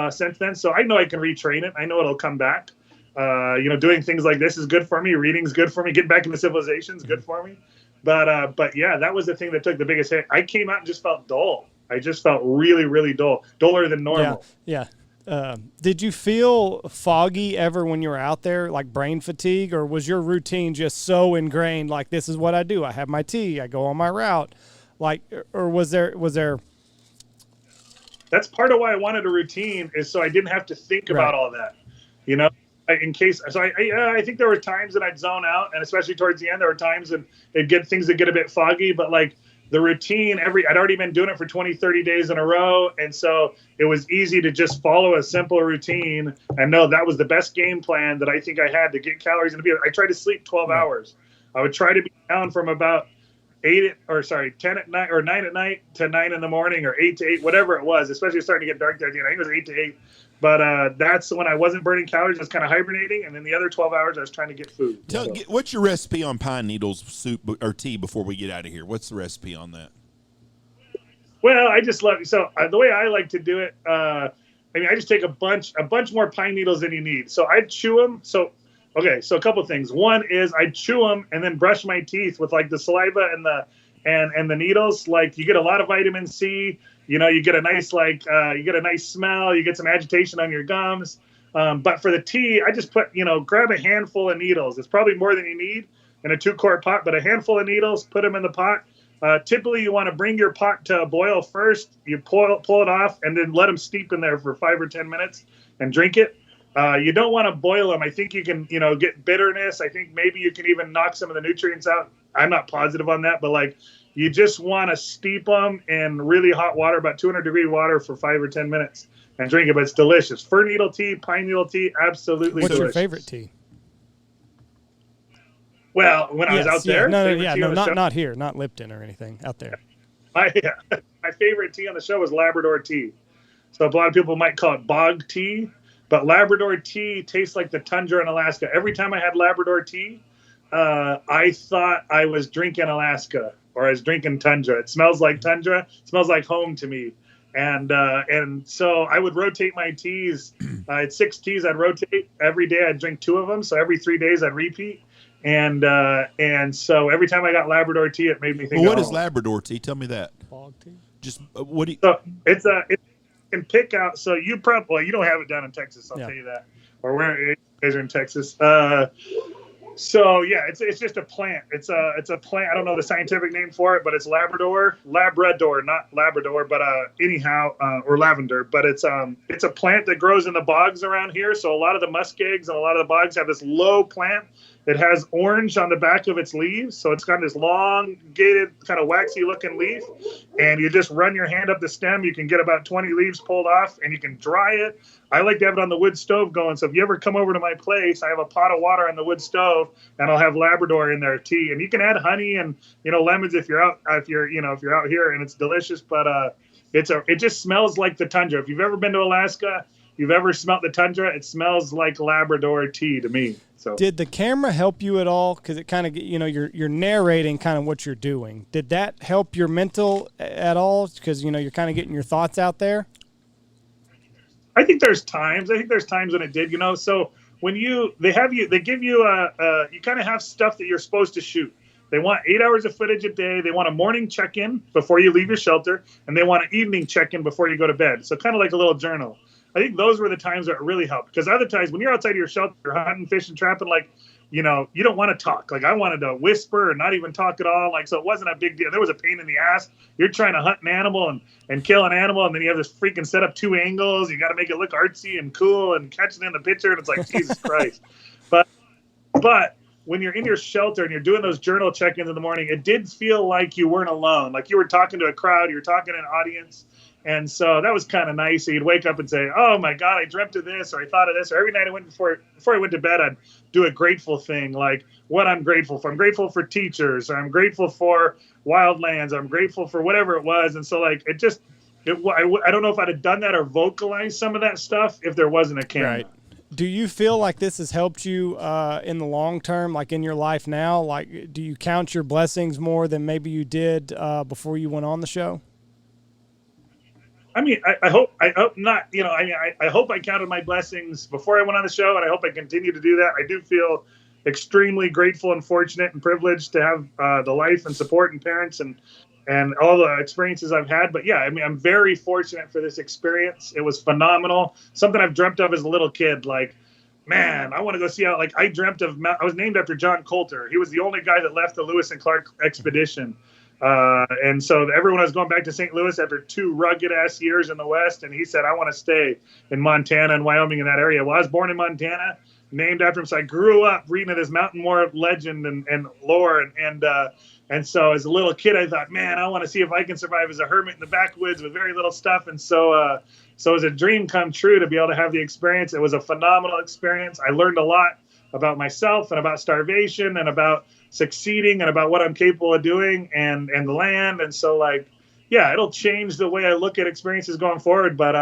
since then. So I know I can retrain it. I know it'll come back. Doing things like this is good for me. Reading's good for me. Getting back into civilization is good for me. But yeah, that was the thing that took the biggest hit. I came out and just felt dull. I just felt really, really dull, duller than normal. Yeah. Did you feel foggy ever when you were out there, like brain fatigue, or was your routine just so ingrained, like, this is what I do? I have my tea, I go on my route, like, or was there? That's part of why I wanted a routine, is so I didn't have to think about all that, in case. So I think there were times that I'd zone out, and especially towards the end, there were times that things that get a bit foggy, but like, the routine, I'd already been doing it for 20, 30 days in a row. And so it was easy to just follow a simple routine and know that was the best game plan that I think I had to get calories into. I tried to sleep 12 hours. I would try to be down from about 10 at night or 9 at night to 9 in the morning, or 8 to 8, whatever it was, especially starting to get dark there. I think it was 8 to 8. But that's when I wasn't burning calories. I was kind of hibernating. And then the other 12 hours, I was trying to get food. What's your recipe on pine needles soup or tea before we get out of here? What's the recipe on that? Well, I just love it. So the way I like to do it, I just take a bunch more pine needles than you need. So I chew them. So a couple of things. One is I chew them and then brush my teeth with like the saliva and the needles. Like, you get a lot of vitamin C. You get a nice smell. You get some agitation on your gums. But for the tea, I just grab a handful of needles. It's probably more than you need in a 2-quart pot, but a handful of needles, put them in the pot. Typically, you want to bring your pot to a boil first. You pull it off and then let them steep in there for 5 or 10 minutes and drink it. You don't want to boil them. I think you can, get bitterness. I think maybe you can even knock some of the nutrients out. I'm not positive on that, but like, you just want to steep them in really hot water, about 200-degree water, for 5 or 10 minutes and drink it. But it's delicious. Fir needle tea, pine needle tea, absolutely delicious. What's your favorite tea? Well, when I was out there, not here, not Lipton or anything, out there. My favorite tea on the show was Labrador tea. So a lot of people might call it bog tea, but Labrador tea tastes like the tundra in Alaska. Every time I had Labrador tea, I thought I was drinking Alaska, or I was drinking tundra. It smells like tundra. It smells like home to me. And so I would rotate my teas. I had 6 teas I'd rotate. Every day I'd drink 2 of them. So every 3 days I'd repeat. And so every time I got Labrador tea, it made me think. Well, what is Labrador tea? Tell me that. Bog tea. Just what do you? So it can pick out. So you probably, you don't have it down in Texas. I'll tell you that. Or where you guys are in Texas. So yeah, it's just a plant. It's a plant. I don't know the scientific name for it, but it's Labrador, not Labrador, but or lavender. But it's a plant that grows in the bogs around here. So a lot of the muskegs and a lot of the bogs have this low plant. It has orange on the back of its leaves, so it's got this elongated, kind of waxy-looking leaf, and you just run your hand up the stem. You can get about 20 leaves pulled off, and you can dry it. I like to have it on the wood stove going, so if you ever come over to my place, I have a pot of water on the wood stove, and I'll have Labrador in there, tea. And you can add honey and, lemons if you're out here, and it's delicious, but it just smells like the tundra. If you've ever been to Alaska, you've ever smelt the tundra, it smells like Labrador tea to me. So did the camera help you at all? Because it kind of, you're narrating kind of what you're doing. Did that help your mental at all? Because, you're kind of getting your thoughts out there. I think there's times when it did, so when they give you you kind of have stuff that you're supposed to shoot. They want 8 hours of footage a day. They want a morning check-in before you leave your shelter, and they want an evening check-in before you go to bed. So kind of like a little journal. I think those were the times that it really helped, because other times when you're outside of your shelter, you're hunting, fishing, trapping, like, you don't want to talk. Like, I wanted to whisper or not even talk at all. Like, so it wasn't a big deal. There was a pain in the ass. You're trying to hunt an animal and kill an animal, and then you have this freaking set up 2 angles. You got to make it look artsy and cool and catch it in the picture, and it's like, Jesus Christ. But when you're in your shelter and you're doing those journal check-ins in the morning, it did feel like you weren't alone. Like you were talking to a crowd, you were talking to an audience. And so that was kind of nice. So you'd wake up and say, oh my God, I dreamt of this, or I thought of this, or every night before I went to bed, I'd do a grateful thing, like what I'm grateful for. I'm grateful for teachers, or I'm grateful for wildlands, or I'm grateful for whatever it was. And so like, I don't know if I'd have done that or vocalized some of that stuff if there wasn't a camera. Right. Do you feel like this has helped you in the long term, like in your life now? Like, do you count your blessings more than maybe you did before you went on the show? I mean, I hope not. I hope I counted my blessings before I went on the show, and I hope I continue to do that. I do feel extremely grateful and fortunate and privileged to have the life and support and parents and all the experiences I've had. But yeah, I mean, I'm very fortunate for this experience. It was phenomenal. Something I've dreamt of as a little kid. Like, man, I want to go see how. Like, I dreamt of. I was named after John Colter. He was the only guy that left the Lewis and Clark expedition. And so everyone was going back to St. Louis after 2 rugged ass years in the West. And he said, I want to stay in Montana and Wyoming in that area. Well, I was born in Montana, named after him. So I grew up reading this mountain moor legend and lore. And so as a little kid, I thought, man, I want to see if I can survive as a hermit in the backwoods with very little stuff. And so it was a dream come true to be able to have the experience. It was a phenomenal experience. I learned a lot about myself and about starvation and about succeeding and about what I'm capable of doing and the land. And so like, yeah, it'll change the way I look at experiences going forward. But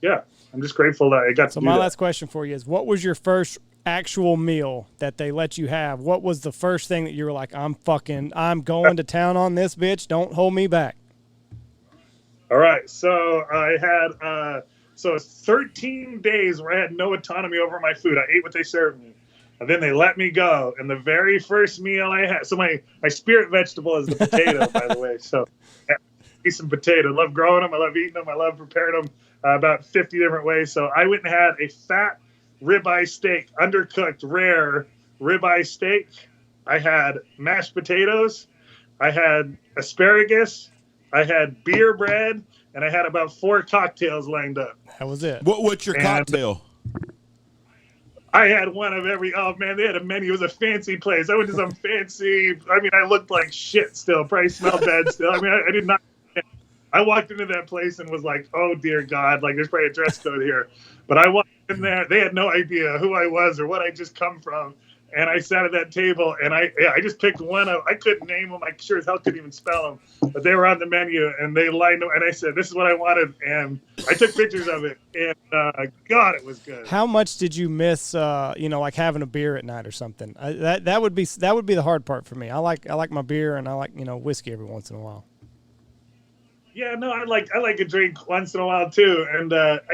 yeah, I'm just grateful that I got to do that. So my last question for you is, what was your first actual meal that they let you have? What was the first thing that you were like, I'm going to town on this bitch. Don't hold me back. All right. So I had, 13 days where I had no autonomy over my food. I ate what they served me. And then they let me go. And the very first meal I had, so my spirit vegetable is the potato, by the way. So I eat some potato. I love growing them. I love eating them. I love preparing them about 50 different ways. So I went and had a fat ribeye steak, undercooked, rare ribeye steak. I had mashed potatoes. I had asparagus. I had beer bread. And I had about 4 cocktails lined up. That was it. What's your cocktail? I had one of every. Oh man, they had a menu. It was a fancy place. I went to some fancy. I mean, I looked like shit still. Probably smelled bad still. I mean, I did not. I walked into that place and was like, "Oh dear God!" Like, there's probably a dress code here. But I walked in there. They had no idea who I was or what I just come from. And I sat at that table, and I just picked one of. I couldn't name them. I sure as hell couldn't even spell them. But they were on the menu, and they lined them. And I said, "This is what I wanted." And I took pictures of it, and God, it was good. How much did you miss? Like having a beer at night or something. That would be the hard part for me. I like my beer, and I like whiskey every once in a while. Yeah, no, I like a drink once in a while too. And I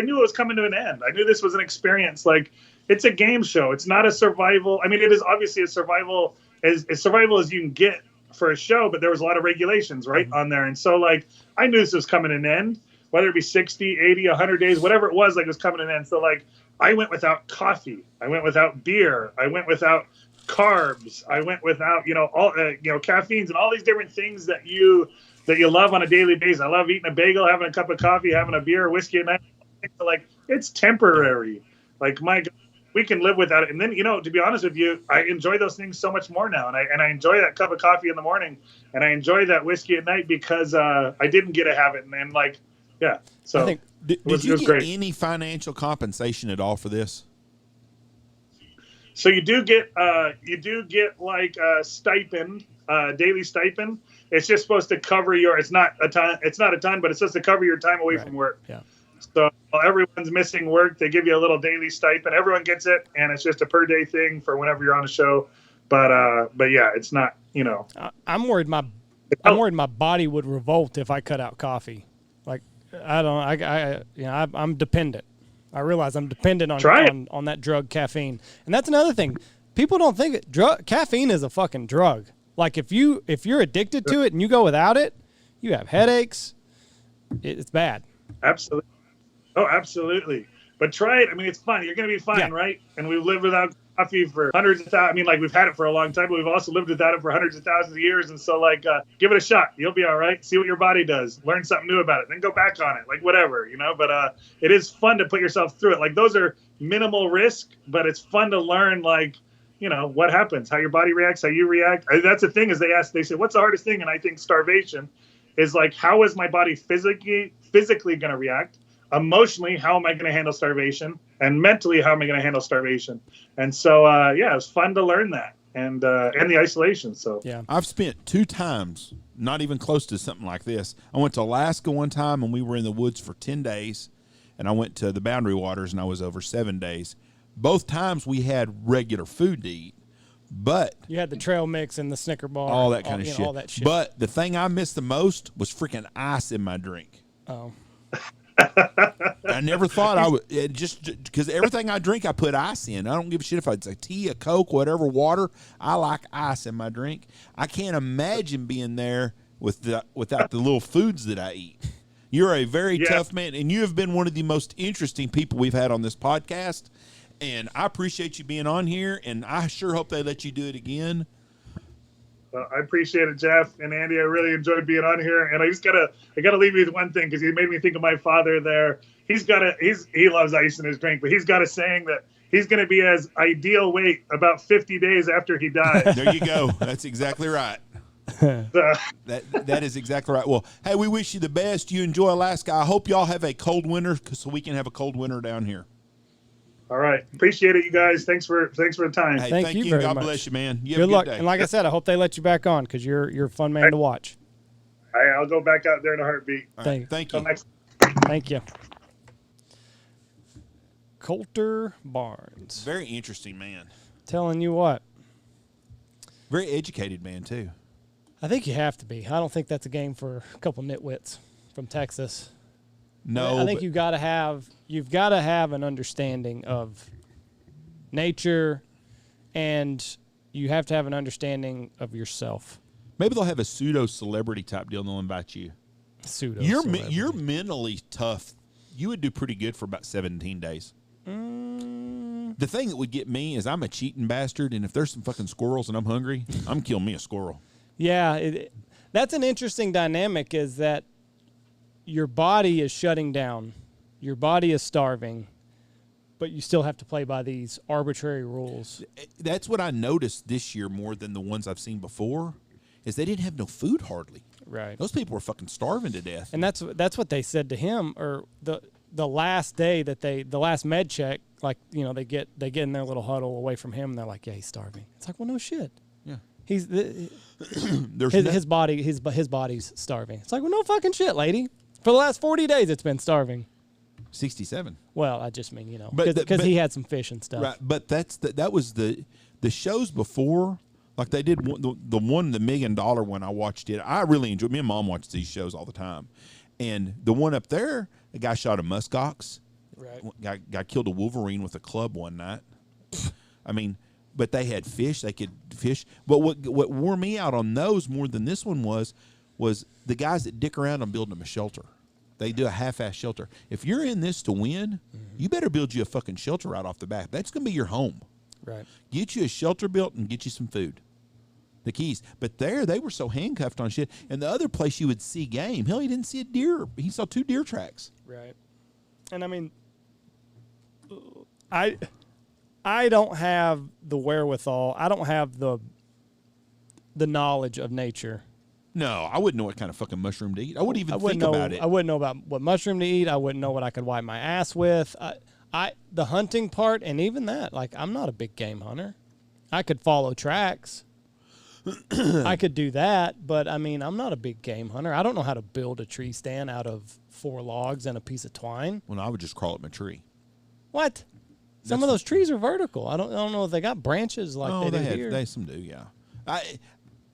knew it was coming to an end. I knew this was an experience. Like, it's a game show. It's not a survival. I mean, it is obviously a survival as survival as you can get for a show, but there was a lot of regulations on there. And so like, I knew this was coming to an end, whether it be 60, 80, 100 days, whatever it was, like, it was coming to an end. So like, I went without coffee. I went without beer. I went without carbs. I went without, all, caffeines and all these different things that you love on a daily basis. I love eating a bagel, having a cup of coffee, having a beer, whiskey at night. Like, it's temporary. Like, my God, we can live without it. And then, to be honest with you, I enjoy those things so much more now. And I enjoy that cup of coffee in the morning, and I enjoy that whiskey at night because I didn't get to have it. And like, yeah. So I think, did you get great. Any financial compensation at all for this? So you do get like a stipend, daily stipend. It's just supposed to cover it's not a ton, but it's supposed to cover your time away from work. Yeah. So Well, everyone's missing work. They give you a little daily stipend. Everyone gets it, and it's just a per day thing for whenever you're on a show. But yeah, it's not. I'm worried my body would revolt if I cut out coffee. Like I'm dependent. I realize I'm dependent on that drug caffeine, and that's another thing. People don't think caffeine is a fucking drug. Like if you're addicted to it and you go without it, you have headaches. It's bad. Absolutely. Oh, absolutely. But try it. I mean, it's fun. You're going to be fine, right? And we've lived without coffee for hundreds of thousands. I mean, like, we've had it for a long time, but we've also lived without it for hundreds of thousands of years. And so, like, give it a shot. You'll be all right. See what your body does. Learn something new about it. Then go back on it. Like, whatever, But it is fun to put yourself through it. Like, those are minimal risk, but it's fun to learn, like, what happens, how your body reacts, how you react. That's the thing is they say, what's the hardest thing? And I think starvation is like, how is my body physically going to react? Emotionally, how am I going to handle starvation? And mentally, how am I going to handle starvation? And so, it was fun to learn that and the isolation. So yeah, I've spent 2 times, not even close to something like this. I went to Alaska one time, and we were in the woods for 10 days, and I went to the Boundary Waters, and I was over 7 days. Both times we had regular food to eat, but you had the trail mix and the Snicker bar, all that kind of shit. All that shit. But the thing I missed the most was freaking ice in my drink. Oh. I never thought I would, just because everything I drink, I put ice in. I don't give a shit if it's a tea, a Coke, whatever, water. I like ice in my drink. I can't imagine being there without the little foods that I eat. You're a very tough man, and you have been one of the most interesting people we've had on this podcast, and I appreciate you being on here, and I sure hope they let you do it again. Well, I appreciate it, Jeff and Andy. I really enjoyed being on here, and I gotta leave you with one thing because he made me think of my father. There, he loves ice in his drink, but he's got a saying that he's going to be his ideal weight about 50 days after he dies. There you go. That's exactly right. That is exactly right. Well, hey, we wish you the best. You enjoy Alaska. I hope y'all have a cold winter so we can have a cold winter down here. All right. Appreciate it, you guys. Thanks for the time. Hey, thank you very God much. Bless you, man. You have good a good luck. day. And like I said, I hope they let you back on because you're a fun man to watch. I'll go back out there in a heartbeat. Right. Thank you. Thank you. Colter Barnes. Very interesting man. Telling you what. Very educated man, too. I think you have to be. I don't think that's a game for a couple nitwits from Texas. No, I think you've got to have an understanding of nature, and you have to have an understanding of yourself. Maybe they'll have a pseudo celebrity type deal, and they'll invite you. You're mentally tough. You would do pretty good for about 17 days. The thing that would get me is I'm a cheating bastard, and if there's some fucking squirrels and I'm hungry, I'm killing me a squirrel. Yeah, that's an interesting dynamic. Is that your body is shutting down, your body is starving, but you still have to play by these arbitrary rules. That's what I noticed this year more than the ones I've seen before, is they didn't have no food hardly. Right. Those people were fucking starving to death. And that's what they said to him, or the last day the last med check, like, they get in their little huddle away from him, and they're like, yeah, he's starving. It's like, well, no shit. Yeah. His body's starving. It's like, well, no fucking shit, lady. For the last 40 days, it's been starving. 67. Well, I just mean, because he had some fish and stuff. Right, but that was the shows before, like they did the $1 million one. I watched it. I really enjoyed. Me and Mom watched these shows all the time, and the one up there, a guy shot a muskox. Right. Guy killed a wolverine with a club one night. I mean, but they had fish. They could fish. But what wore me out on those more than this one was the guys that dick around on building them a shelter. They do a half-ass shelter. If you're in this to win, you better build you a fucking shelter right off the bat. That's going to be your home. Right. Get you a shelter built and get you some food. The keys. But there, they were so handcuffed on shit. And the other place you would see game, hell, he didn't see a deer. He saw 2 deer tracks. Right. And I mean, I don't have the wherewithal. I don't have the knowledge of nature. No, I wouldn't know what kind of fucking mushroom to eat. I wouldn't even think about it. I wouldn't know about what mushroom to eat. I wouldn't know what I could wipe my ass with. The hunting part, and even that, like, I'm not a big game hunter. I could follow tracks. I could do that, but I mean, I'm not a big game hunter. I don't know how to build a tree stand out of 4 logs and a piece of twine. Well, I would just crawl up my tree. What? Some of those trees are vertical. I don't know if they got branches like they do here. They some do, yeah.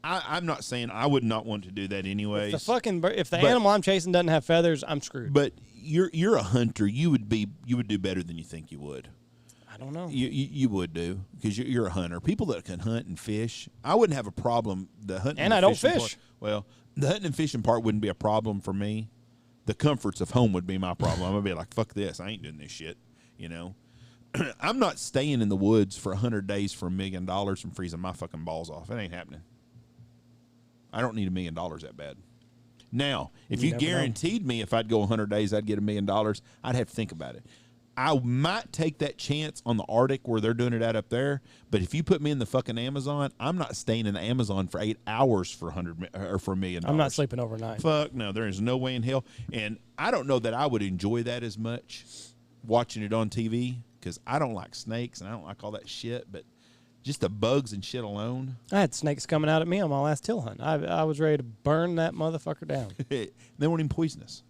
I'm not saying I would not want to do that anyways. If the animal I'm chasing doesn't have feathers, I'm screwed. But you're a hunter. You would do better than you think you would. I don't know. You would do because you're a hunter. People that can hunt and fish, I wouldn't have a problem. The hunting and I don't fish. Well, the hunting and fishing part wouldn't be a problem for me. The comforts of home would be my problem. I'm gonna be like, fuck this. I ain't doing this shit. You know, I'm not staying in the woods for 100 days for $1 million and freezing my fucking balls off. It ain't happening. I don't need $1 million that bad. Now, if you guaranteed me if I'd go 100 days, I'd get $1 million, I'd have to think about it. I might take that chance on the Arctic where they're doing it out up there, but if you put me in the fucking Amazon, I'm not staying in the Amazon for 8 hours for $1 million. I'm not sleeping overnight. Fuck no, there is no way in hell. And I don't know that I would enjoy that as much watching it on TV because I don't like snakes and I don't like all that shit, but just the bugs and shit alone. I had snakes coming out at me on my last till hunt. I was ready to burn that motherfucker down. They weren't even poisonous.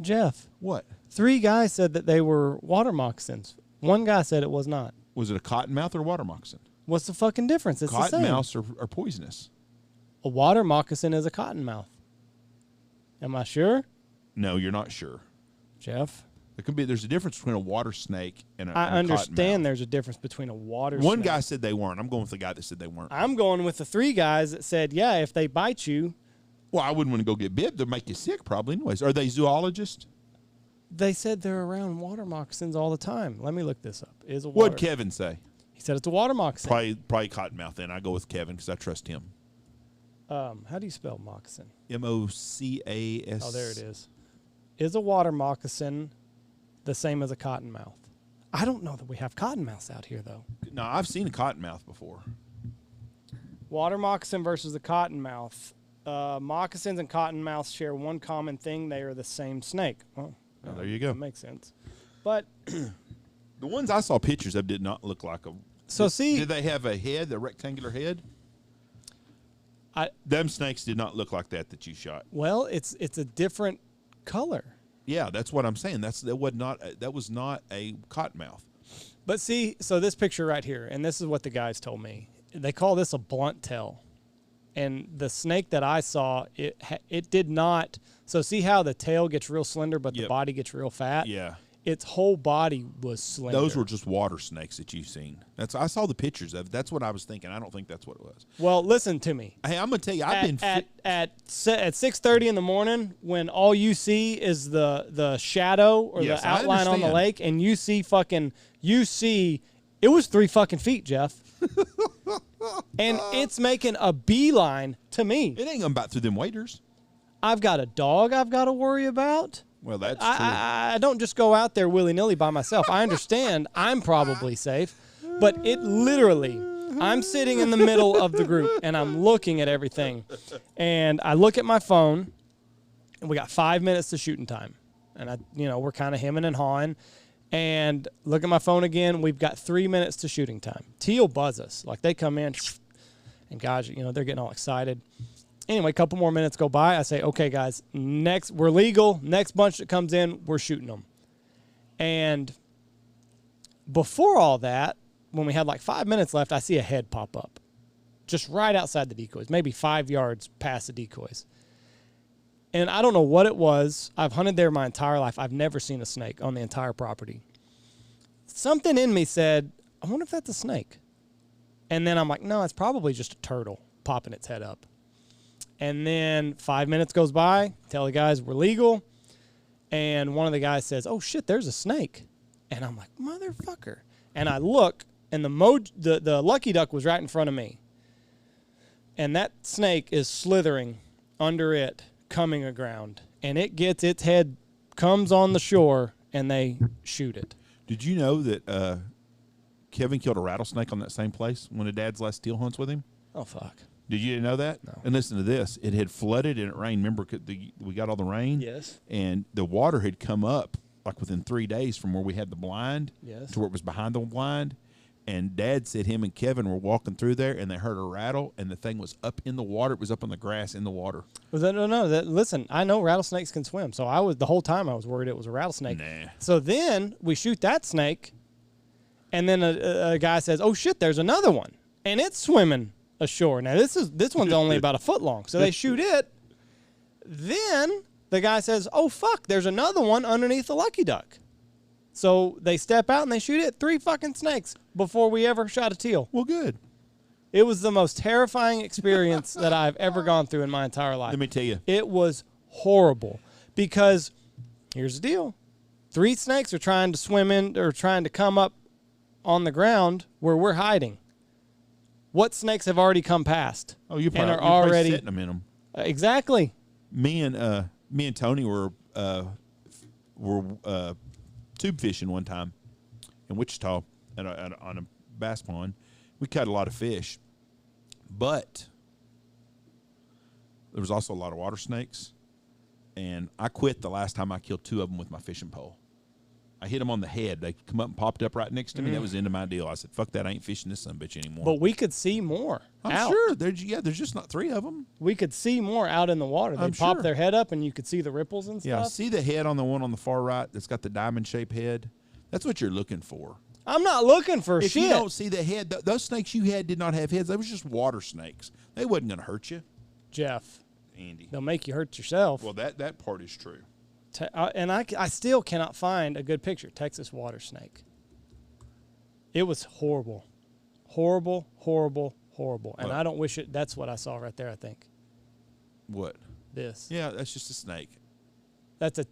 Jeff. What? 3 guys said that they were water moccasins. 1 guy said it was not. Was it a cottonmouth or a water moccasin? What's the fucking difference? It's the same. Cottonmouths are poisonous. A water moccasin is a cottonmouth. Am I sure? No, you're not sure. Jeff? There's a difference between a water snake and a I understand cottonmouth. There's a difference between a water One snake. guy said they weren't. I'm going with the guy that said they weren't. I'm going with the 3 guys that said, yeah, if they bite you. Well, I wouldn't want to go get bit. They'll make you sick probably anyways. Are they zoologists? They said they're around water moccasins all the time. Let me look this up. What'd Kevin say? He said it's a water moccasin. Probably cottonmouth then. I go with Kevin because I trust him. How do you spell moccasin? Mocas. Oh, there it is. Is a water moccasin the same as a cottonmouth? I don't know that we have cottonmouths out here, though. No, I've seen a cottonmouth before. Water moccasin versus a cottonmouth. Moccasins and cottonmouths share one common thing. They are the same snake. Well, there you go. That makes sense. But the ones I saw pictures of did not look like a... Did they have a head, a rectangular head? Them snakes did not look like that you shot. Well, it's a different color. Yeah, that's what I'm saying. That was not a cottonmouth. But see, so this picture right here, and this is what the guys told me. They call this a blunt tail. And the snake that I saw, it did not. So see how the tail gets real slender, but the body gets real fat? Yeah. Its whole body was slender. Those were just water snakes that you've seen. I saw the pictures of. That's what I was thinking. I don't think that's what it was. Well, listen to me. Hey, I'm gonna tell you, at 6:30 in the morning when all you see is the shadow or the outline on the lake, and you see it was 3 fucking feet, Jeff. And it's making a beeline to me. It ain't gonna bite through them waders. I've got a dog I've got to worry about. Well, that's true. I don't just go out there willy-nilly by myself. I understand I'm probably safe, but it literally, I'm sitting in the middle of the group, and I'm looking at everything. And I look at my phone, and we got 5 minutes to shooting time. And, we're kind of hemming and hawing. And look at my phone again. We've got 3 minutes to shooting time. Teal buzz us. Like, they come in, and guys, they're getting all excited. Anyway, a couple more minutes go by. I say, okay, guys, we're legal. Next bunch that comes in, we're shooting them. And before all that, when we had like 5 minutes left, I see a head pop up just right outside the decoys, maybe 5 yards past the decoys. And I don't know what it was. I've hunted there my entire life. I've never seen a snake on the entire property. Something in me said, I wonder if that's a snake. And then I'm like, no, it's probably just a turtle popping its head up. And then 5 minutes goes by, tell the guys we're legal, and one of the guys says, oh, shit, there's a snake. And I'm like, motherfucker. And I look, and the lucky duck was right in front of me. And that snake is slithering under it, coming aground. And it gets its head, comes on the shore, and they shoot it. Did you know that Kevin killed a rattlesnake on that same place one of Dad's last steel hunts with him? Oh, fuck. Did you know that? No. And listen to this. It had flooded and it rained. Remember, we got all the rain? Yes. And the water had come up like within 3 days from where we had the blind yes. to where it was behind the blind. And Dad said him and Kevin were walking through there, and they heard a rattle, and the thing was up in the water. It was up on the grass in the water. Listen, I know rattlesnakes can swim, so the whole time I was worried it was a rattlesnake. Nah. So then we shoot that snake, and then a guy says, "Oh shit, there's another one, and it's swimming ashore." Now this one's only about a foot long, so they shoot it. Then the guy says, "Oh fuck, there's another one underneath the lucky duck." So they step out and they shoot it. 3 fucking snakes before we ever shot a teal. Well, good. It was the most terrifying experience that I've ever gone through in my entire life. Let me tell you. It was horrible because here's the deal. 3 snakes are trying to swim in or trying to come up on the ground where we're hiding. What snakes have already come past? Oh, you're and are probably already setting them in them. Exactly. Me and Tony were tube fishing one time in Wichita on a bass pond. We caught a lot of fish, but there was also a lot of water snakes, and I quit the last time I killed 2 of them with my fishing pole. I hit them on the head. They come up and popped up right next to me. That was the end of my deal. I said, fuck that, I ain't fishing this son-of-a-bitch anymore. But we could see more I'm sure. There's just not 3 of them. We could see more out in the water. They'd pop their head up, and you could see the ripples and stuff. Yeah, see the head on the one on the far right that's got the diamond-shaped head? That's what you're looking for. I'm not looking for If shit. you don't see the head, those snakes you had did not have heads. They was just water snakes. They wasn't going to hurt you. Jeff, Andy. they'll make you hurt yourself. Well, that part is true. And I still cannot find a good picture. Texas water snake. It was horrible. Horrible, horrible, horrible. And What? I don't wish it. That's what I saw right there, I think. What? This. Yeah, that's just a snake. That's a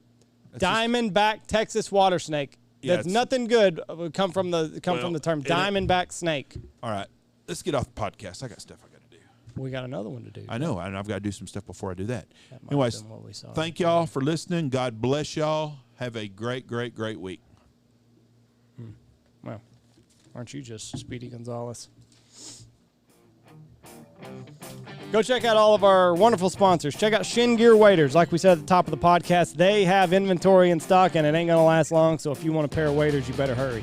diamondback Texas water snake. Yeah, That's nothing good would come from the term diamondback snake. All right, let's get off the podcast. I got stuff I got to do. We got another one to do. I know, and I've got to do some stuff before I do that. That might have Anyways, been what we saw. thank y'all for listening. God bless y'all. Have a great, great, great week. Well, aren't you just Speedy Gonzalez? Go check out all of our wonderful sponsors. Check out Shin Gear Waders. Like we said at the top of the podcast, they have inventory in stock, and it ain't going to last long, so if you want a pair of waders, you better hurry.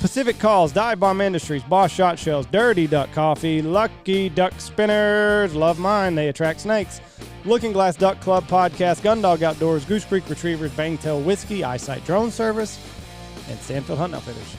Pacific Calls, Dive Bomb Industries, Boss Shot Shells, Dirty Duck Coffee, Lucky Duck Spinners, love mine, they attract snakes. Looking Glass Duck Club Podcast, Gundog Outdoors, Goose Creek Retrievers, Bangtail Whiskey, Eyesight Drone Service, and Stanfield Hunting Outfitters.